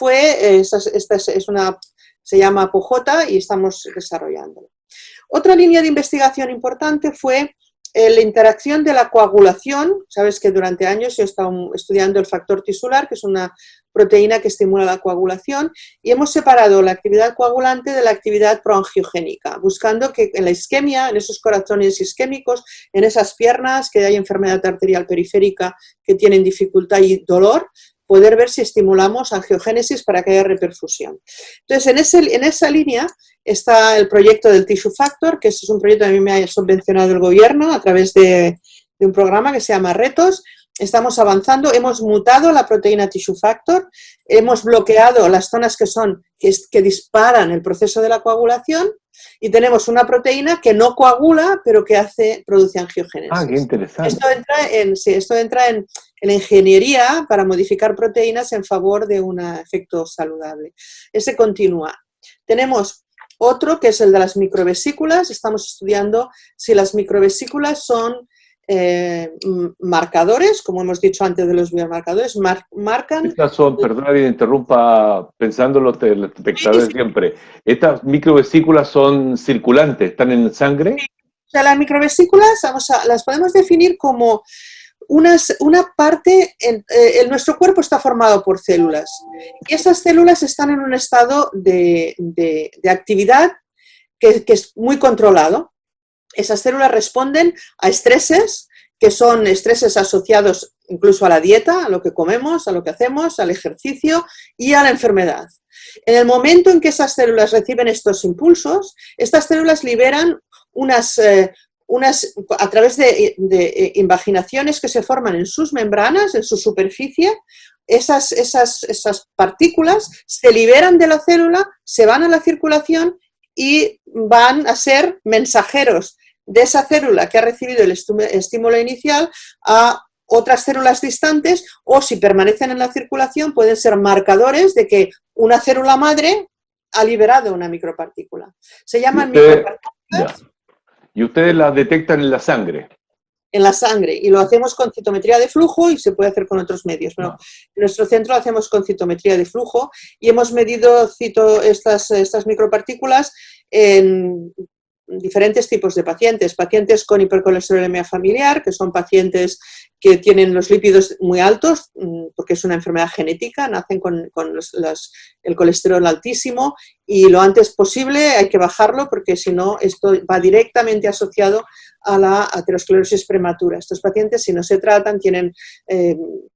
se llama ApoJ y estamos desarrollándola. Otra línea de investigación importante fue la interacción de la coagulación. Sabes que durante años yo he estado estudiando el factor tisular, que es una proteína que estimula la coagulación, y hemos separado la actividad coagulante de la actividad proangiogénica, buscando que en la isquemia, en esos corazones isquémicos, en esas piernas que hay enfermedad arterial periférica que tienen dificultad y dolor, poder ver si estimulamos angiogénesis para que haya reperfusión. Entonces, en esa línea está el proyecto del Tissue Factor, que es un proyecto que a mí me ha subvencionado el gobierno a través de un programa que se llama Retos. estamos avanzando, hemos mutado la proteína tissue factor, hemos bloqueado las zonas que disparan el proceso de la coagulación y tenemos una proteína que no coagula, pero que produce angiogénesis. Ah, qué interesante. Esto entra en la ingeniería para modificar proteínas en favor de un efecto saludable. Ese continúa. Tenemos otro que es el de las microvesículas. Estamos estudiando si las microvesículas son marcadores, como hemos dicho antes de los biomarcadores, marcan... Estas son, perdona que interrumpa, pensando los espectadores siempre, estas microvesículas son circulantes, ¿están en sangre? Sí. O sea, las microvesículas las podemos definir como una parte, nuestro cuerpo está formado por células y esas células están en un estado de actividad que es muy controlado. Esas células responden a estreses, que son estreses asociados incluso a la dieta, a lo que comemos, a lo que hacemos, al ejercicio y a la enfermedad. En el momento en que esas células reciben estos impulsos, estas células liberan a través de invaginaciones que se forman en sus membranas, en su superficie, esas partículas se liberan de la célula, se van a la circulación y van a ser mensajeros de esa célula que ha recibido el estímulo inicial a otras células distantes, o si permanecen en la circulación pueden ser marcadores de que una célula madre ha liberado una micropartícula. Se llaman micropartículas. Y ustedes las detectan en la sangre. En la sangre, y lo hacemos con citometría de flujo y se puede hacer con otros medios. Bueno, en nuestro centro lo hacemos con citometría de flujo y hemos medido estas micropartículas en diferentes tipos de pacientes. Pacientes con hipercolesterolemia familiar, que son pacientes que tienen los lípidos muy altos, porque es una enfermedad genética, nacen con el colesterol altísimo y lo antes posible hay que bajarlo porque si no esto va directamente asociado a la aterosclerosis prematura. Estos pacientes, si no se tratan, tienen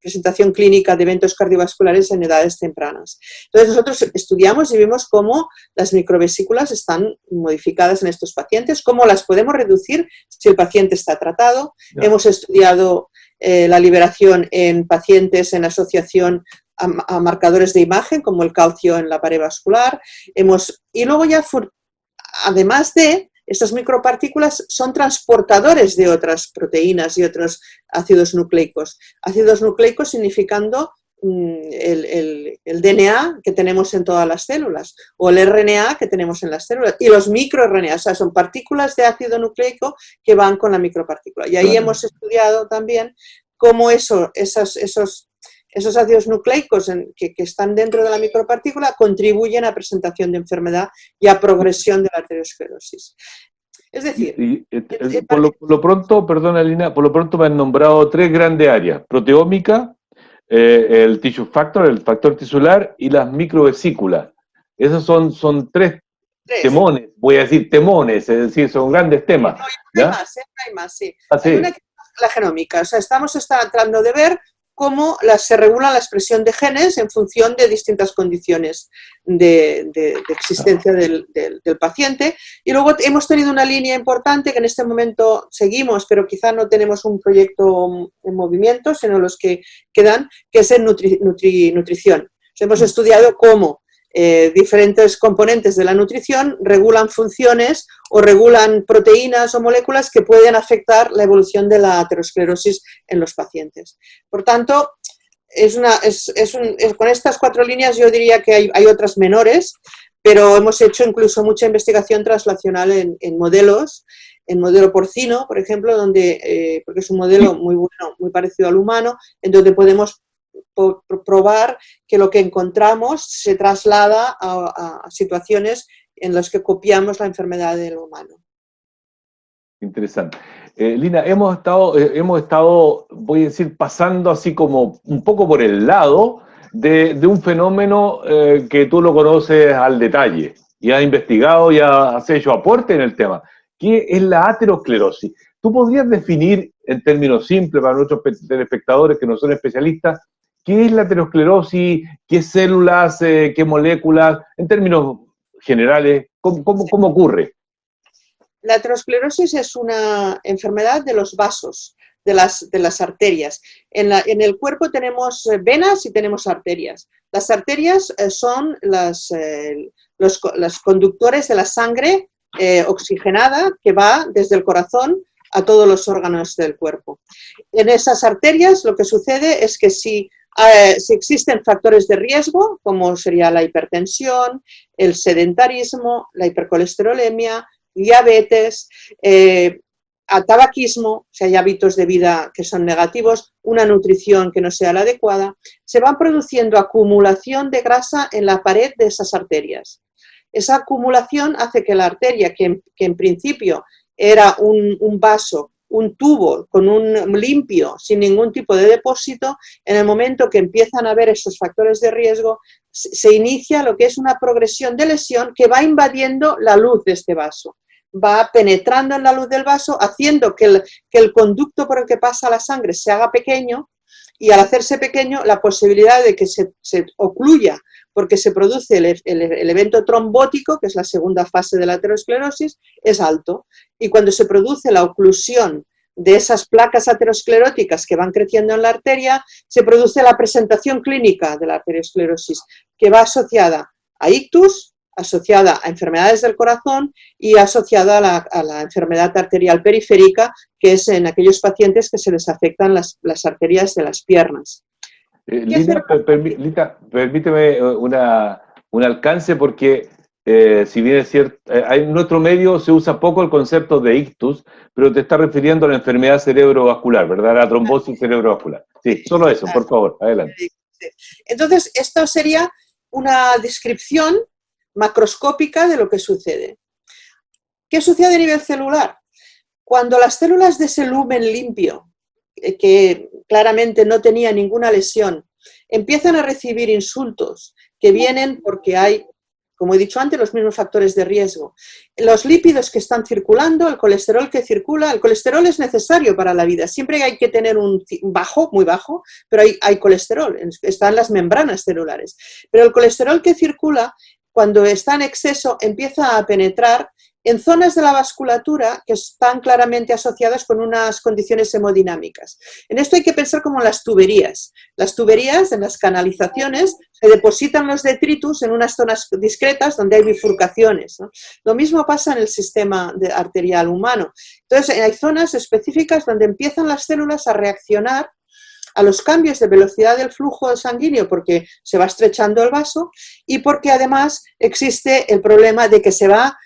presentación clínica de eventos cardiovasculares en edades tempranas. Entonces nosotros estudiamos y vimos cómo las microvesículas están modificadas en estos pacientes, cómo las podemos reducir si el paciente está tratado. Hemos estudiado la liberación en pacientes en asociación a marcadores de imagen, como el calcio en la pared vascular. Y luego ya, además de estas micropartículas, son transportadores de otras proteínas y otros ácidos nucleicos. Ácidos nucleicos significando el DNA que tenemos en todas las células o el RNA que tenemos en las células y los microRNA, o sea, son partículas de ácido nucleico que van con la micropartícula. Y ahí hemos estudiado también cómo esos ácidos nucleicos que están dentro de la micropartícula contribuyen a presentación de enfermedad y a progresión de la arteriosclerosis. Es decir... por lo pronto, perdona Lina, por lo pronto me han nombrado 3 grandes áreas: proteómica, el tissue factor, el factor tisular y las microvesículas. Esos son 3 temones, voy a decir temones, es decir, son grandes temas. No, hay más, sí. Hay una que es la genómica, o sea, estamos tratando de ver cómo se regula la expresión de genes en función de distintas condiciones de existencia del paciente. Y luego hemos tenido una línea importante que en este momento seguimos, pero quizá no tenemos un proyecto en movimiento, sino los que quedan, que es en nutrición. O sea, hemos estudiado cómo diferentes componentes de la nutrición regulan funciones o regulan proteínas o moléculas que pueden afectar la evolución de la aterosclerosis en los pacientes. Por tanto, con estas 4 líneas yo diría que hay otras menores, pero hemos hecho incluso mucha investigación translacional en modelos, en modelo porcino, por ejemplo, porque es un modelo muy bueno, muy parecido al humano, en donde podemos probar que lo que encontramos se traslada a situaciones en las que copiamos la enfermedad del humano. Interesante. Lina, hemos estado, voy a decir, pasando así como un poco por el lado de un fenómeno que tú lo conoces al detalle y has investigado y has hecho aporte en el tema, que es la aterosclerosis. ¿Tú podrías definir en términos simples para nuestros telespectadores que no son especialistas qué es la aterosclerosis, qué células, qué moléculas, en términos generales, cómo ocurre? La aterosclerosis es una enfermedad de los vasos. de las arterias. En el cuerpo tenemos venas y tenemos arterias. Las arterias son los conductores de la sangre oxigenada que va desde el corazón a todos los órganos del cuerpo. En esas arterias lo que sucede es que si existen factores de riesgo, como sería la hipertensión, el sedentarismo, la hipercolesterolemia, diabetes, tabaquismo, si hay hábitos de vida que son negativos, una nutrición que no sea la adecuada, se va produciendo acumulación de grasa en la pared de esas arterias. Esa acumulación hace que la arteria, que en principio era un vaso, un tubo con un limpio, sin ningún tipo de depósito, en el momento que empiezan a haber esos factores de riesgo, se inicia lo que es una progresión de lesión que va invadiendo la luz de este vaso. Va penetrando en la luz del vaso, haciendo que el conducto por el que pasa la sangre se haga pequeño, y al hacerse pequeño, la posibilidad de que se ocluya, porque se produce el evento trombótico, que es la segunda fase de la aterosclerosis, es alto. Y cuando se produce la oclusión de esas placas ateroscleróticas que van creciendo en la arteria, se produce la presentación clínica de la arteriosclerosis, que va asociada a ictus, asociada a enfermedades del corazón y asociada a la enfermedad arterial periférica, que es en aquellos pacientes que se les afectan las arterias de las piernas. Lita, permíteme un alcance porque si bien es cierto, en nuestro medio se usa poco el concepto de ictus, pero te está refiriendo a la enfermedad cerebrovascular, ¿verdad? La trombosis cerebrovascular. Sí, solo eso, por favor, adelante. Entonces, esto sería una descripción macroscópica de lo que sucede. ¿Qué sucede a nivel celular? Cuando las células de ese lumen limpio, que claramente no tenía ninguna lesión, empiezan a recibir insultos que vienen porque hay, como he dicho antes, los mismos factores de riesgo. Los lípidos que están circulando, el colesterol que circula, el colesterol es necesario para la vida. Siempre hay que tener un bajo, muy bajo, pero hay colesterol, están las membranas celulares. Pero el colesterol que circula, cuando está en exceso, empieza a penetrar en zonas de la vasculatura que están claramente asociadas con unas condiciones hemodinámicas. En esto hay que pensar como en las tuberías. Las tuberías, en las canalizaciones, se depositan los detritus en unas zonas discretas donde hay bifurcaciones, ¿no? Lo mismo pasa en el sistema arterial humano. Entonces, hay zonas específicas donde empiezan las células a reaccionar a los cambios de velocidad del flujo sanguíneo porque se va estrechando el vaso y porque además existe el problema de que se va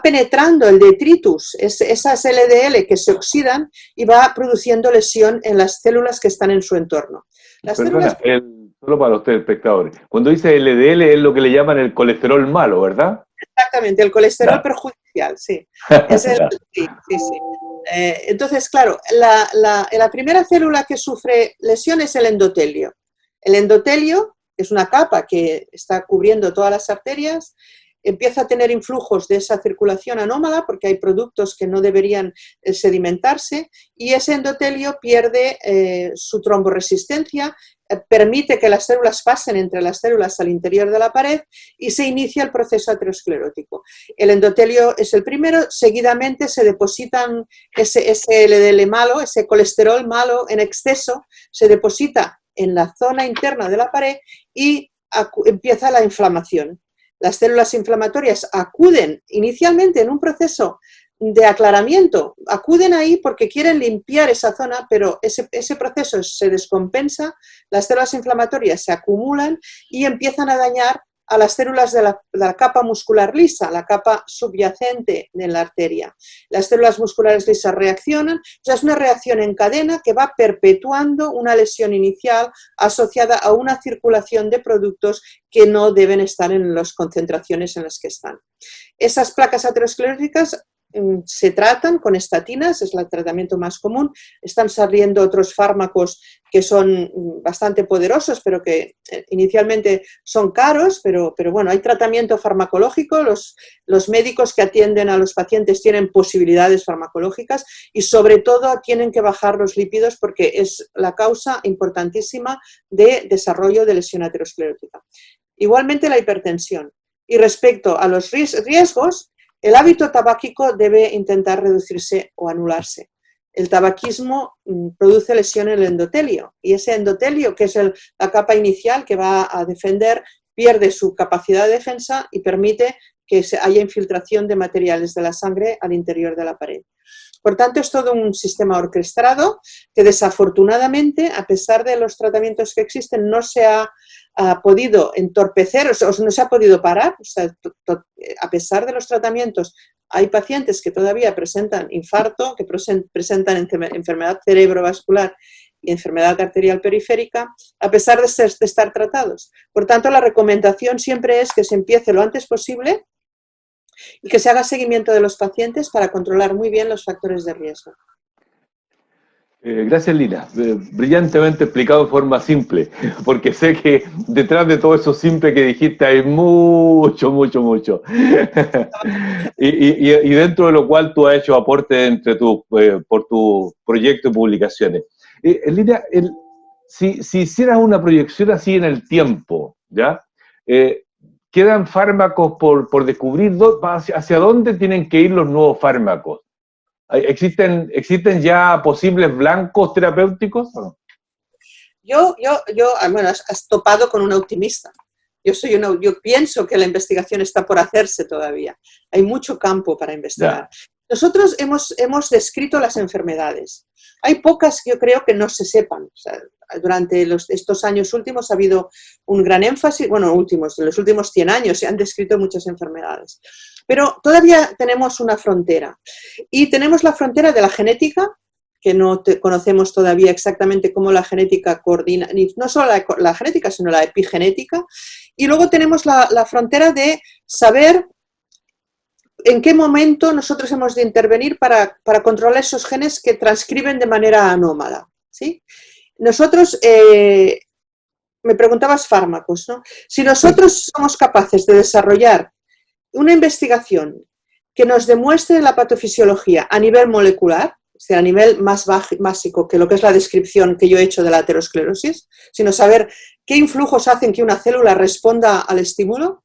penetrando el detritus, esas LDL que se oxidan y va produciendo lesión en las células que están en su entorno. Solo para ustedes, espectadores, cuando dice LDL es lo que le llaman el colesterol malo, ¿verdad? Exactamente, el colesterol perjudicial, sí. Sí. Entonces, claro, la primera célula que sufre lesión es el endotelio. El endotelio es una capa que está cubriendo todas las arterias, empieza a tener influjos de esa circulación anómala porque hay productos que no deberían sedimentarse y ese endotelio pierde su tromboresistencia, permite que las células pasen entre las células al interior de la pared y se inicia el proceso aterosclerótico. El endotelio es el primero, seguidamente se depositan ese LDL malo, ese colesterol malo en exceso, se deposita en la zona interna de la pared y empieza la inflamación. Las células inflamatorias acuden inicialmente en un proceso de aclaramiento, acuden ahí porque quieren limpiar esa zona, pero ese proceso se descompensa, las células inflamatorias se acumulan y empiezan a dañar a las células de la capa muscular lisa, la capa subyacente de la arteria. Las células musculares lisas reaccionan, o sea, es una reacción en cadena que va perpetuando una lesión inicial asociada a una circulación de productos que no deben estar en las concentraciones en las que están. Esas placas ateroscleróticas se tratan con estatinas, es el tratamiento más común. Están saliendo otros fármacos que son bastante poderosos, pero que inicialmente son caros, pero bueno, hay tratamiento farmacológico, los médicos que atienden a los pacientes tienen posibilidades farmacológicas y sobre todo tienen que bajar los lípidos porque es la causa importantísima de desarrollo de lesión aterosclerótica. Igualmente la hipertensión. Y respecto a los riesgos, el hábito tabáquico debe intentar reducirse o anularse. el tabaquismo produce lesión en el endotelio y ese endotelio, que es la capa inicial que va a defender, pierde su capacidad de defensa y permite que haya infiltración de materiales de la sangre al interior de la pared. Por tanto, es todo un sistema orquestado que desafortunadamente, a pesar de los tratamientos que existen, no se ha podido entorpecer, o sea, no se ha podido parar. O sea, a pesar de los tratamientos, hay pacientes que todavía presentan infarto, que presentan enfermedad cerebrovascular y enfermedad arterial periférica, a pesar de estar tratados. Por tanto, la recomendación siempre es que se empiece lo antes posible y que se haga seguimiento de los pacientes para controlar muy bien los factores de riesgo. Gracias, Lina. Brillantemente explicado de forma simple, porque sé que detrás de todo eso simple que dijiste hay mucho, mucho, mucho. y dentro de lo cual tú has hecho aporte por tu proyecto y publicaciones. Lina, si hicieras una proyección así en el tiempo, ¿ya? ¿Quedan fármacos por descubrir? ¿Hacia dónde tienen que ir los nuevos fármacos? ¿Existen ya posibles blancos terapéuticos? Bueno, has topado con una optimista. Yo pienso que la investigación está por hacerse todavía. Hay mucho campo para investigar. Ya. Nosotros hemos descrito las enfermedades. Hay pocas que yo creo que no se sepan. O sea, durante estos años últimos ha habido un gran énfasis, bueno, en los últimos 100 años se han descrito muchas enfermedades. Pero todavía tenemos una frontera. Y tenemos la frontera de la genética, que no conocemos todavía exactamente cómo la genética coordina, no solo la genética, sino la epigenética. Y luego tenemos la frontera de saber en qué momento nosotros hemos de intervenir para controlar esos genes que transcriben de manera anómala, ¿sí? Nosotros, me preguntabas fármacos, ¿no? Si nosotros somos capaces de desarrollar una investigación que nos demuestre la patofisiología a nivel molecular, o sea, a nivel más básico que lo que es la descripción que yo he hecho de la aterosclerosis, sino saber qué influjos hacen que una célula responda al estímulo,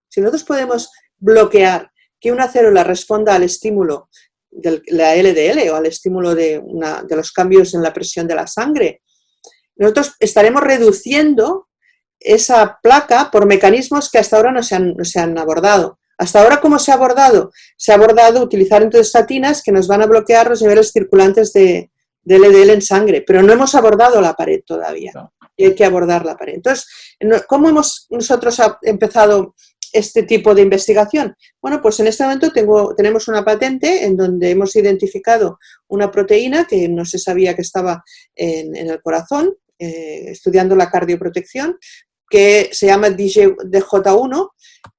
si nosotros podemos bloquear que una célula responda al estímulo de la LDL o al estímulo de los cambios en la presión de la sangre, nosotros estaremos reduciendo esa placa por mecanismos que hasta ahora no se han abordado. Hasta ahora, ¿cómo se ha abordado? Se ha abordado utilizar estatinas que nos van a bloquear los niveles circulantes de LDL en sangre, pero no hemos abordado la pared todavía. Y hay que abordar la pared. Entonces, ¿cómo hemos nosotros empezado este tipo de investigación? Bueno, pues en este momento tenemos una patente en donde hemos identificado una proteína que no se sabía que estaba en el corazón, estudiando la cardioprotección, que se llama DJ1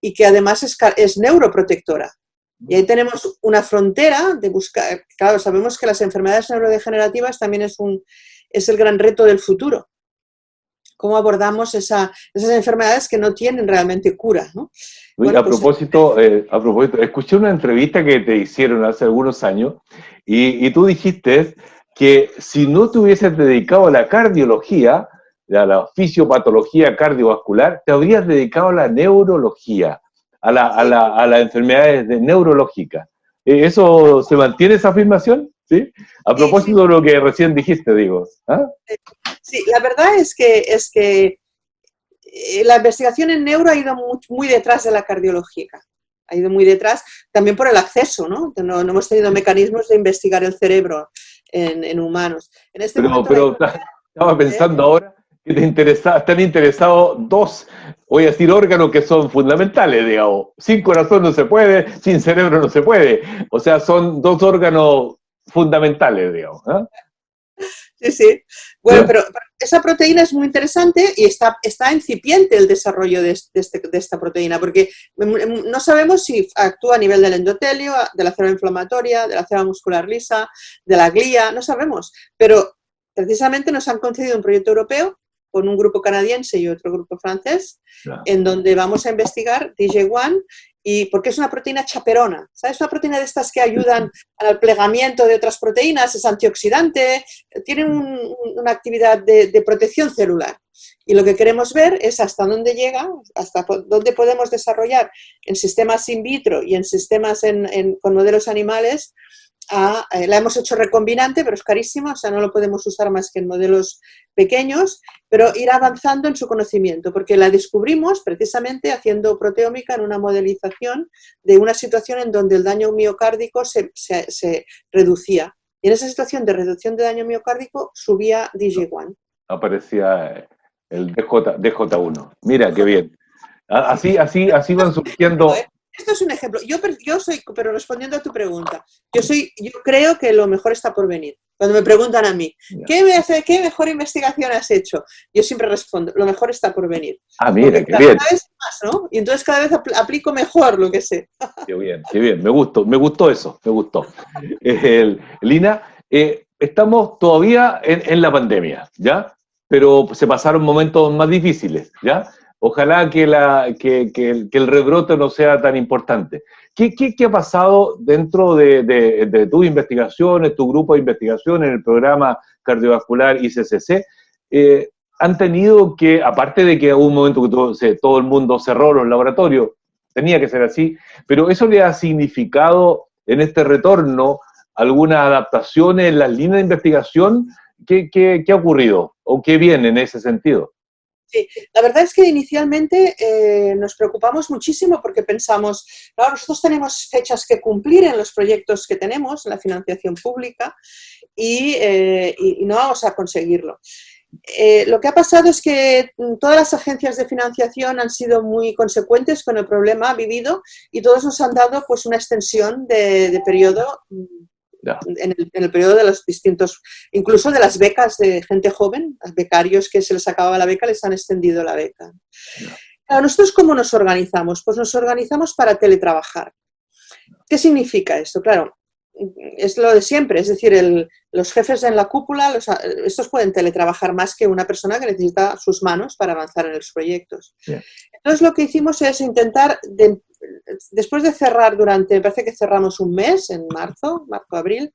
y que además es neuroprotectora. Y ahí tenemos una frontera de buscar. Claro, sabemos que las enfermedades neurodegenerativas también es el gran reto del futuro. ¿Cómo abordamos esas enfermedades que no tienen realmente cura, ¿no? Bueno, a propósito, escuché una entrevista que te hicieron hace algunos años y tú dijiste que si no te hubieses dedicado a la cardiología, a la fisiopatología cardiovascular, te habrías dedicado a la neurología, a las enfermedades neurológicas. ¿Eso se mantiene, esa afirmación? ¿Sí? A propósito de lo que recién dijiste, digo. ¿Ah? Sí, la verdad es que la investigación en neuro ha ido muy detrás de la cardiológica. Ha ido muy detrás, también por el acceso, ¿no? No hemos tenido mecanismos de investigar el cerebro en humanos. En este pero estaba pensando ahora que están interesados dos, voy a decir, órganos que son fundamentales, digamos. Sin corazón no se puede, sin cerebro no se puede. O sea, son dos órganos fundamentales, digamos. ¿Eh? Sí, sí. Bueno, pero esa proteína es muy interesante y está incipiente el desarrollo de esta proteína, porque no sabemos si actúa a nivel del endotelio, de la célula inflamatoria, de la célula muscular lisa, de la glía, no sabemos. Pero precisamente nos han concedido un proyecto europeo con un grupo canadiense y otro grupo francés, en donde vamos a investigar DJ1, y porque es una proteína chaperona, ¿sabes? Es una proteína de estas que ayudan al plegamiento de otras proteínas, es antioxidante, tiene una actividad de protección celular. Y lo que queremos ver es hasta dónde llega, hasta dónde podemos desarrollar en sistemas in vitro y en sistemas con modelos animales la hemos hecho recombinante, pero es carísima, o sea, no lo podemos usar más que en modelos pequeños, pero ir avanzando en su conocimiento, porque la descubrimos precisamente haciendo proteómica en una modelización de una situación en donde el daño miocárdico se reducía. Y en esa situación de reducción de daño miocárdico subía DJ1. Aparecía el DJ1. Mira, qué bien. Así van surgiendo... Esto es un ejemplo. Yo soy, pero respondiendo a tu pregunta, yo creo que lo mejor está por venir. Cuando me preguntan a mí, ¿qué mejor investigación has hecho? Yo siempre respondo, lo mejor está por venir. Mira, qué bien. Cada vez más, ¿no? Y entonces cada vez aplico mejor lo que sé. Qué bien. Me gustó eso, me gustó. Lina, estamos todavía en la pandemia, ¿ya? Pero se pasaron momentos más difíciles, ¿ya? Ojalá que el rebrote no sea tan importante. ¿Qué ha pasado dentro de tus investigaciones, tu grupo de investigación en el programa cardiovascular ICCC? Han tenido que, aparte de que hubo un momento que todo el mundo cerró los laboratorios, tenía que ser así, pero ¿eso le ha significado en este retorno algunas adaptaciones en las líneas de investigación? ¿Qué ha ocurrido? ¿O qué viene en ese sentido? Sí, la verdad es que inicialmente nos preocupamos muchísimo porque pensamos, claro, nosotros tenemos fechas que cumplir en los proyectos que tenemos, en la financiación pública, y no vamos a conseguirlo. Lo que ha pasado es que todas las agencias de financiación han sido muy consecuentes con el problema vivido y todos nos han dado pues una extensión de periodo. En el periodo de los distintos, incluso de las becas de gente joven, los becarios que se les acababa la beca les han extendido la beca. Claro, ¿nosotros cómo nos organizamos? Pues nos organizamos para teletrabajar. ¿Qué significa esto? Claro, es lo de siempre, es decir, los jefes en la cúpula, estos pueden teletrabajar más que una persona que necesita sus manos para avanzar en los proyectos. Yeah. Entonces lo que hicimos es intentar, después de cerrar me parece que cerramos un mes, en marzo, abril,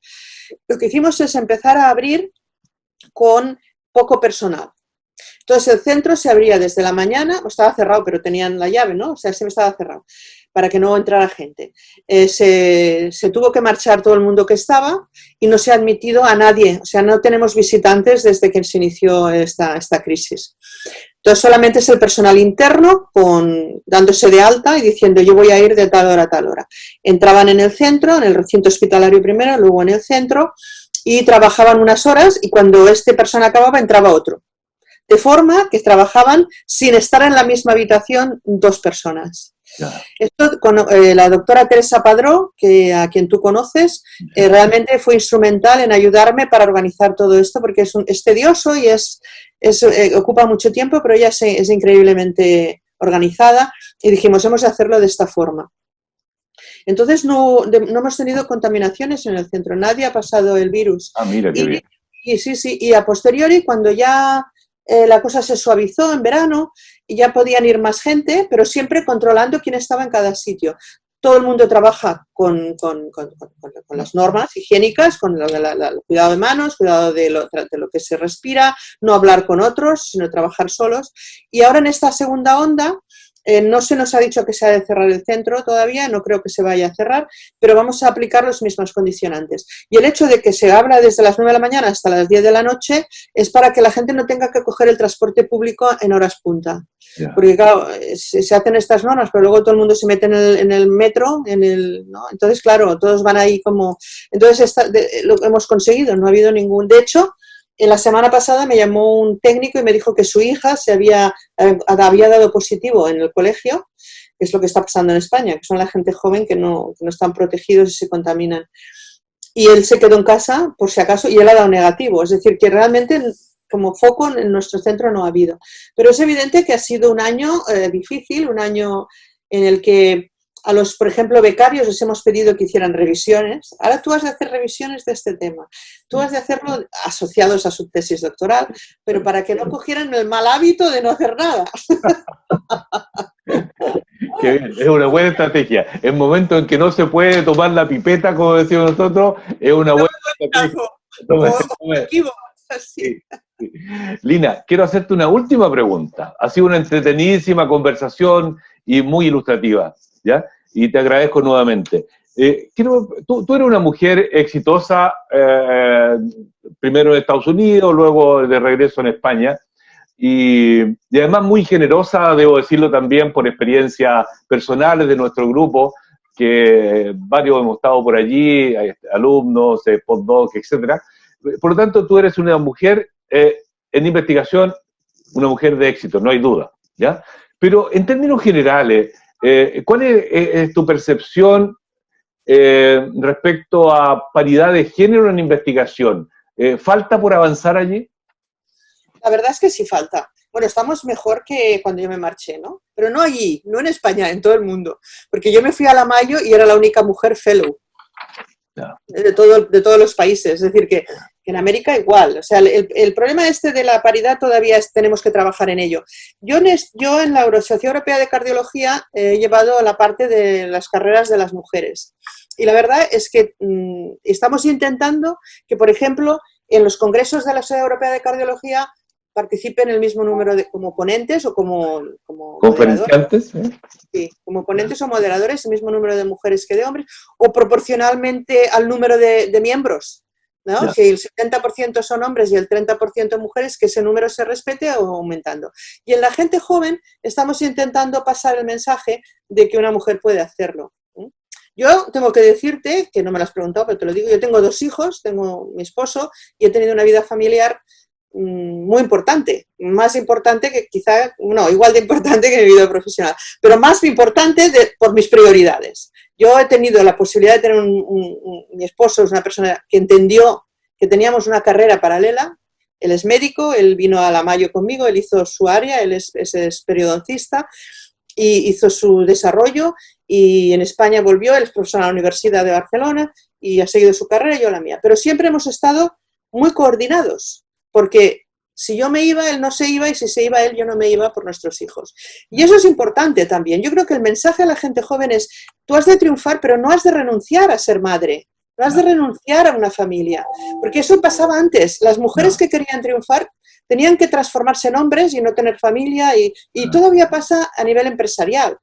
lo que hicimos es empezar a abrir con poco personal. Entonces el centro se abría desde la mañana, estaba cerrado, pero tenían la llave, ¿no? O sea, siempre estaba cerrado, para que no entrara gente. Se tuvo que marchar todo el mundo que estaba y no se ha admitido a nadie, o sea, no tenemos visitantes desde que se inició esta crisis. Entonces solamente es el personal interno dándose de alta y diciendo yo voy a ir de tal hora a tal hora. Entraban en el centro, en el recinto hospitalario primero, luego en el centro y trabajaban unas horas y cuando este personal acababa entraba otro. De forma que trabajaban sin estar en la misma habitación 2 personas. Esto con la doctora Teresa Padró, a quien tú conoces, realmente fue instrumental en ayudarme para organizar todo esto, porque es tedioso y ocupa mucho tiempo, pero ella es increíblemente organizada y dijimos, hemos de hacerlo de esta forma. Entonces no hemos tenido contaminaciones en el centro, nadie ha pasado el virus. Mira qué bien. Y a posteriori, cuando ya la cosa se suavizó en verano y ya podían ir más gente, pero siempre controlando quién estaba en cada sitio. Todo el mundo trabaja con las normas higiénicas, con el cuidado de manos, cuidado de lo que se respira, no hablar con otros, sino trabajar solos. Y ahora en esta segunda onda, no se nos ha dicho que se ha de cerrar el centro todavía, no creo que se vaya a cerrar, pero vamos a aplicar los mismos condicionantes. Y el hecho de que se abra desde las 9 de la mañana hasta las 10 de la noche es para que la gente no tenga que coger el transporte público en horas punta. Yeah. Porque claro, se hacen estas normas, pero luego todo el mundo se mete en el metro, ¿no? Entonces claro, todos van ahí como... Entonces lo hemos conseguido, no ha habido ningún... De hecho, en la semana pasada me llamó un técnico y me dijo que su hija había dado positivo en el colegio, que es lo que está pasando en España, que son la gente joven que no están protegidos y se contaminan. Y él se quedó en casa, por si acaso, y él ha dado negativo. Es decir, que realmente como foco en nuestro centro no ha habido. Pero es evidente que ha sido un año difícil, un año en el que a los, por ejemplo, becarios les hemos pedido que hicieran revisiones. Ahora tú has de hacer revisiones de este tema. Tú has de hacerlo asociados a su tesis doctoral, pero para que no cogieran el mal hábito de no hacer nada. Qué bien, es una buena estrategia. En momentos en que no se puede tomar la pipeta, como decimos nosotros, es una buena estrategia. Sí. Lina, quiero hacerte una última pregunta. Ha sido una entretenidísima conversación y muy ilustrativa, ¿ya? Y te agradezco nuevamente. Tú eres una mujer exitosa, primero en Estados Unidos, luego de regreso en España, y además muy generosa, debo decirlo también por experiencias personales de nuestro grupo, que varios hemos estado por allí, alumnos, postdoc, etcétera. Por lo tanto, tú eres una mujer en investigación, una mujer de éxito, no hay duda, ¿ya? Pero en términos generales, ¿cuál es tu percepción respecto a paridad de género en investigación? ¿Falta por avanzar allí? La verdad es que sí falta. Bueno, estamos mejor que cuando yo me marché, ¿no? Pero no allí, no en España, en todo el mundo. Porque yo me fui a la Mayo y era la única mujer fellow de todos los países. Es decir, que en América igual. O sea, el problema este de la paridad todavía tenemos que trabajar en ello. Yo en la Sociedad Europea de Cardiología he llevado la parte de las carreras de las mujeres. Y la verdad es que estamos intentando que, por ejemplo, en los congresos de la Sociedad Europea de Cardiología participen el mismo número como ponentes o como conferenciantes, sí, como ponentes o moderadores, el mismo número de mujeres que de hombres, o proporcionalmente al número de miembros, ¿no? Yeah. Si el 70% son hombres y el 30% mujeres, que ese número se respete o aumentando. Y en la gente joven estamos intentando pasar el mensaje de que una mujer puede hacerlo. Yo tengo que decirte, que no me lo has preguntado, pero te lo digo, yo tengo 2 hijos, tengo mi esposo y he tenido una vida familiar muy importante, más importante que quizá, no, igual de importante que mi vida profesional, pero más importante por mis prioridades. Yo he tenido la posibilidad de tener mi esposo es una persona que entendió que teníamos una carrera paralela, él es médico, él vino a la Mayo conmigo, él hizo su área, él es periodoncista y hizo su desarrollo y en España volvió, él es profesor en la Universidad de Barcelona y ha seguido su carrera y yo la mía, pero siempre hemos estado muy coordinados. Porque si yo me iba, él no se iba, y si se iba él, yo no me iba por nuestros hijos. Y eso es importante también. Yo creo que el mensaje a la gente joven es, tú has de triunfar, pero no has de renunciar a ser madre, no has de renunciar a una familia. Porque eso pasaba antes. Las mujeres que querían triunfar tenían que transformarse en hombres y no tener familia, y todavía pasa a nivel empresarial.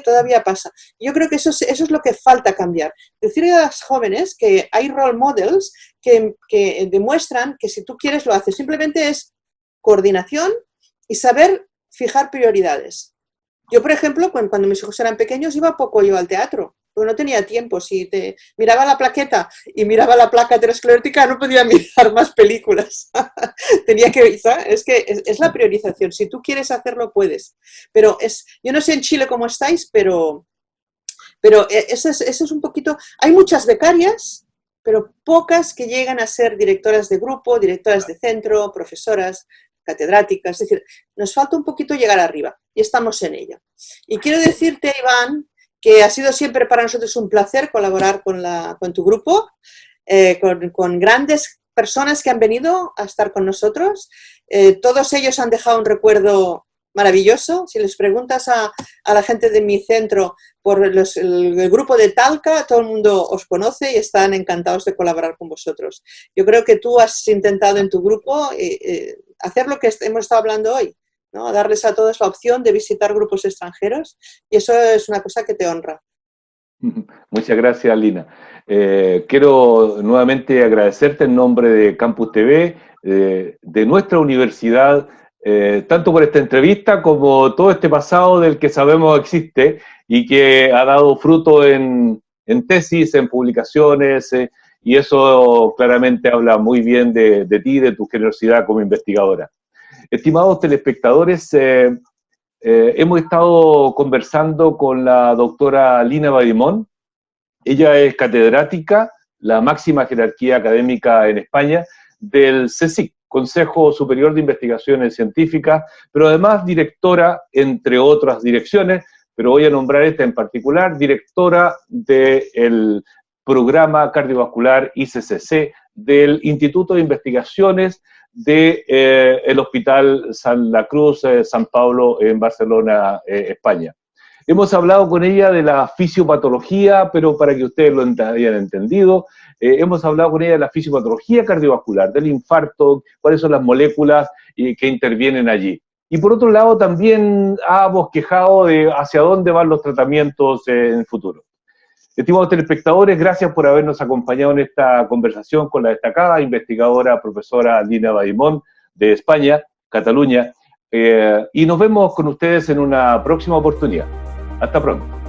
Todavía pasa. Yo creo que eso es lo que falta cambiar. Decirle a las jóvenes que hay role models que demuestran que si tú quieres lo haces. Simplemente es coordinación y saber fijar prioridades. Yo, por ejemplo, cuando mis hijos eran pequeños, iba poco yo al teatro, porque no tenía tiempo. Si te miraba la plaqueta y miraba la placa aterosclerótica, no podía mirar más películas. Tenía que, ¿sabes? Es que es la priorización. Si tú quieres hacerlo, puedes. Pero yo no sé en Chile cómo estáis, pero eso es un poquito... Hay muchas becarias, pero pocas que llegan a ser directoras de grupo, directoras de centro, profesoras, catedráticas. Es decir, nos falta un poquito llegar arriba y estamos en ello. Y quiero decirte, Iván, que ha sido siempre para nosotros un placer colaborar con tu grupo, con grandes personas que han venido a estar con nosotros. Todos ellos han dejado un recuerdo maravilloso. Si les preguntas a la gente de mi centro por el grupo de Talca, todo el mundo os conoce y están encantados de colaborar con vosotros. Yo creo que tú has intentado en tu grupo hacer lo que hemos estado hablando hoy, ¿no? Darles a todos la opción de visitar grupos extranjeros, y eso es una cosa que te honra. Muchas gracias, Lina. Quiero nuevamente agradecerte en nombre de Campus TV, de nuestra universidad, tanto por esta entrevista como todo este pasado del que sabemos existe y que ha dado fruto en tesis, en publicaciones, y eso claramente habla muy bien de ti, de tu generosidad como investigadora. Estimados telespectadores, hemos estado conversando con la doctora Lina Badimon. Ella es catedrática, la máxima jerarquía académica en España, del CSIC, Consejo Superior de Investigaciones Científicas, pero además directora, entre otras direcciones, pero voy a nombrar esta en particular, directora del programa cardiovascular ICCC del Instituto de Investigaciones del Hospital San La Cruz, San Pablo, en Barcelona, España. Hemos hablado con ella de la fisiopatología, pero para que ustedes lo hayan entendido, hemos hablado con ella de la fisiopatología cardiovascular, del infarto, cuáles son las moléculas que intervienen allí. Y por otro lado, también ha bosquejado de hacia dónde van los tratamientos en el futuro. Estimados telespectadores, gracias por habernos acompañado en esta conversación con la destacada investigadora profesora Lina Badimon de España, Cataluña, y nos vemos con ustedes en una próxima oportunidad. Hasta pronto.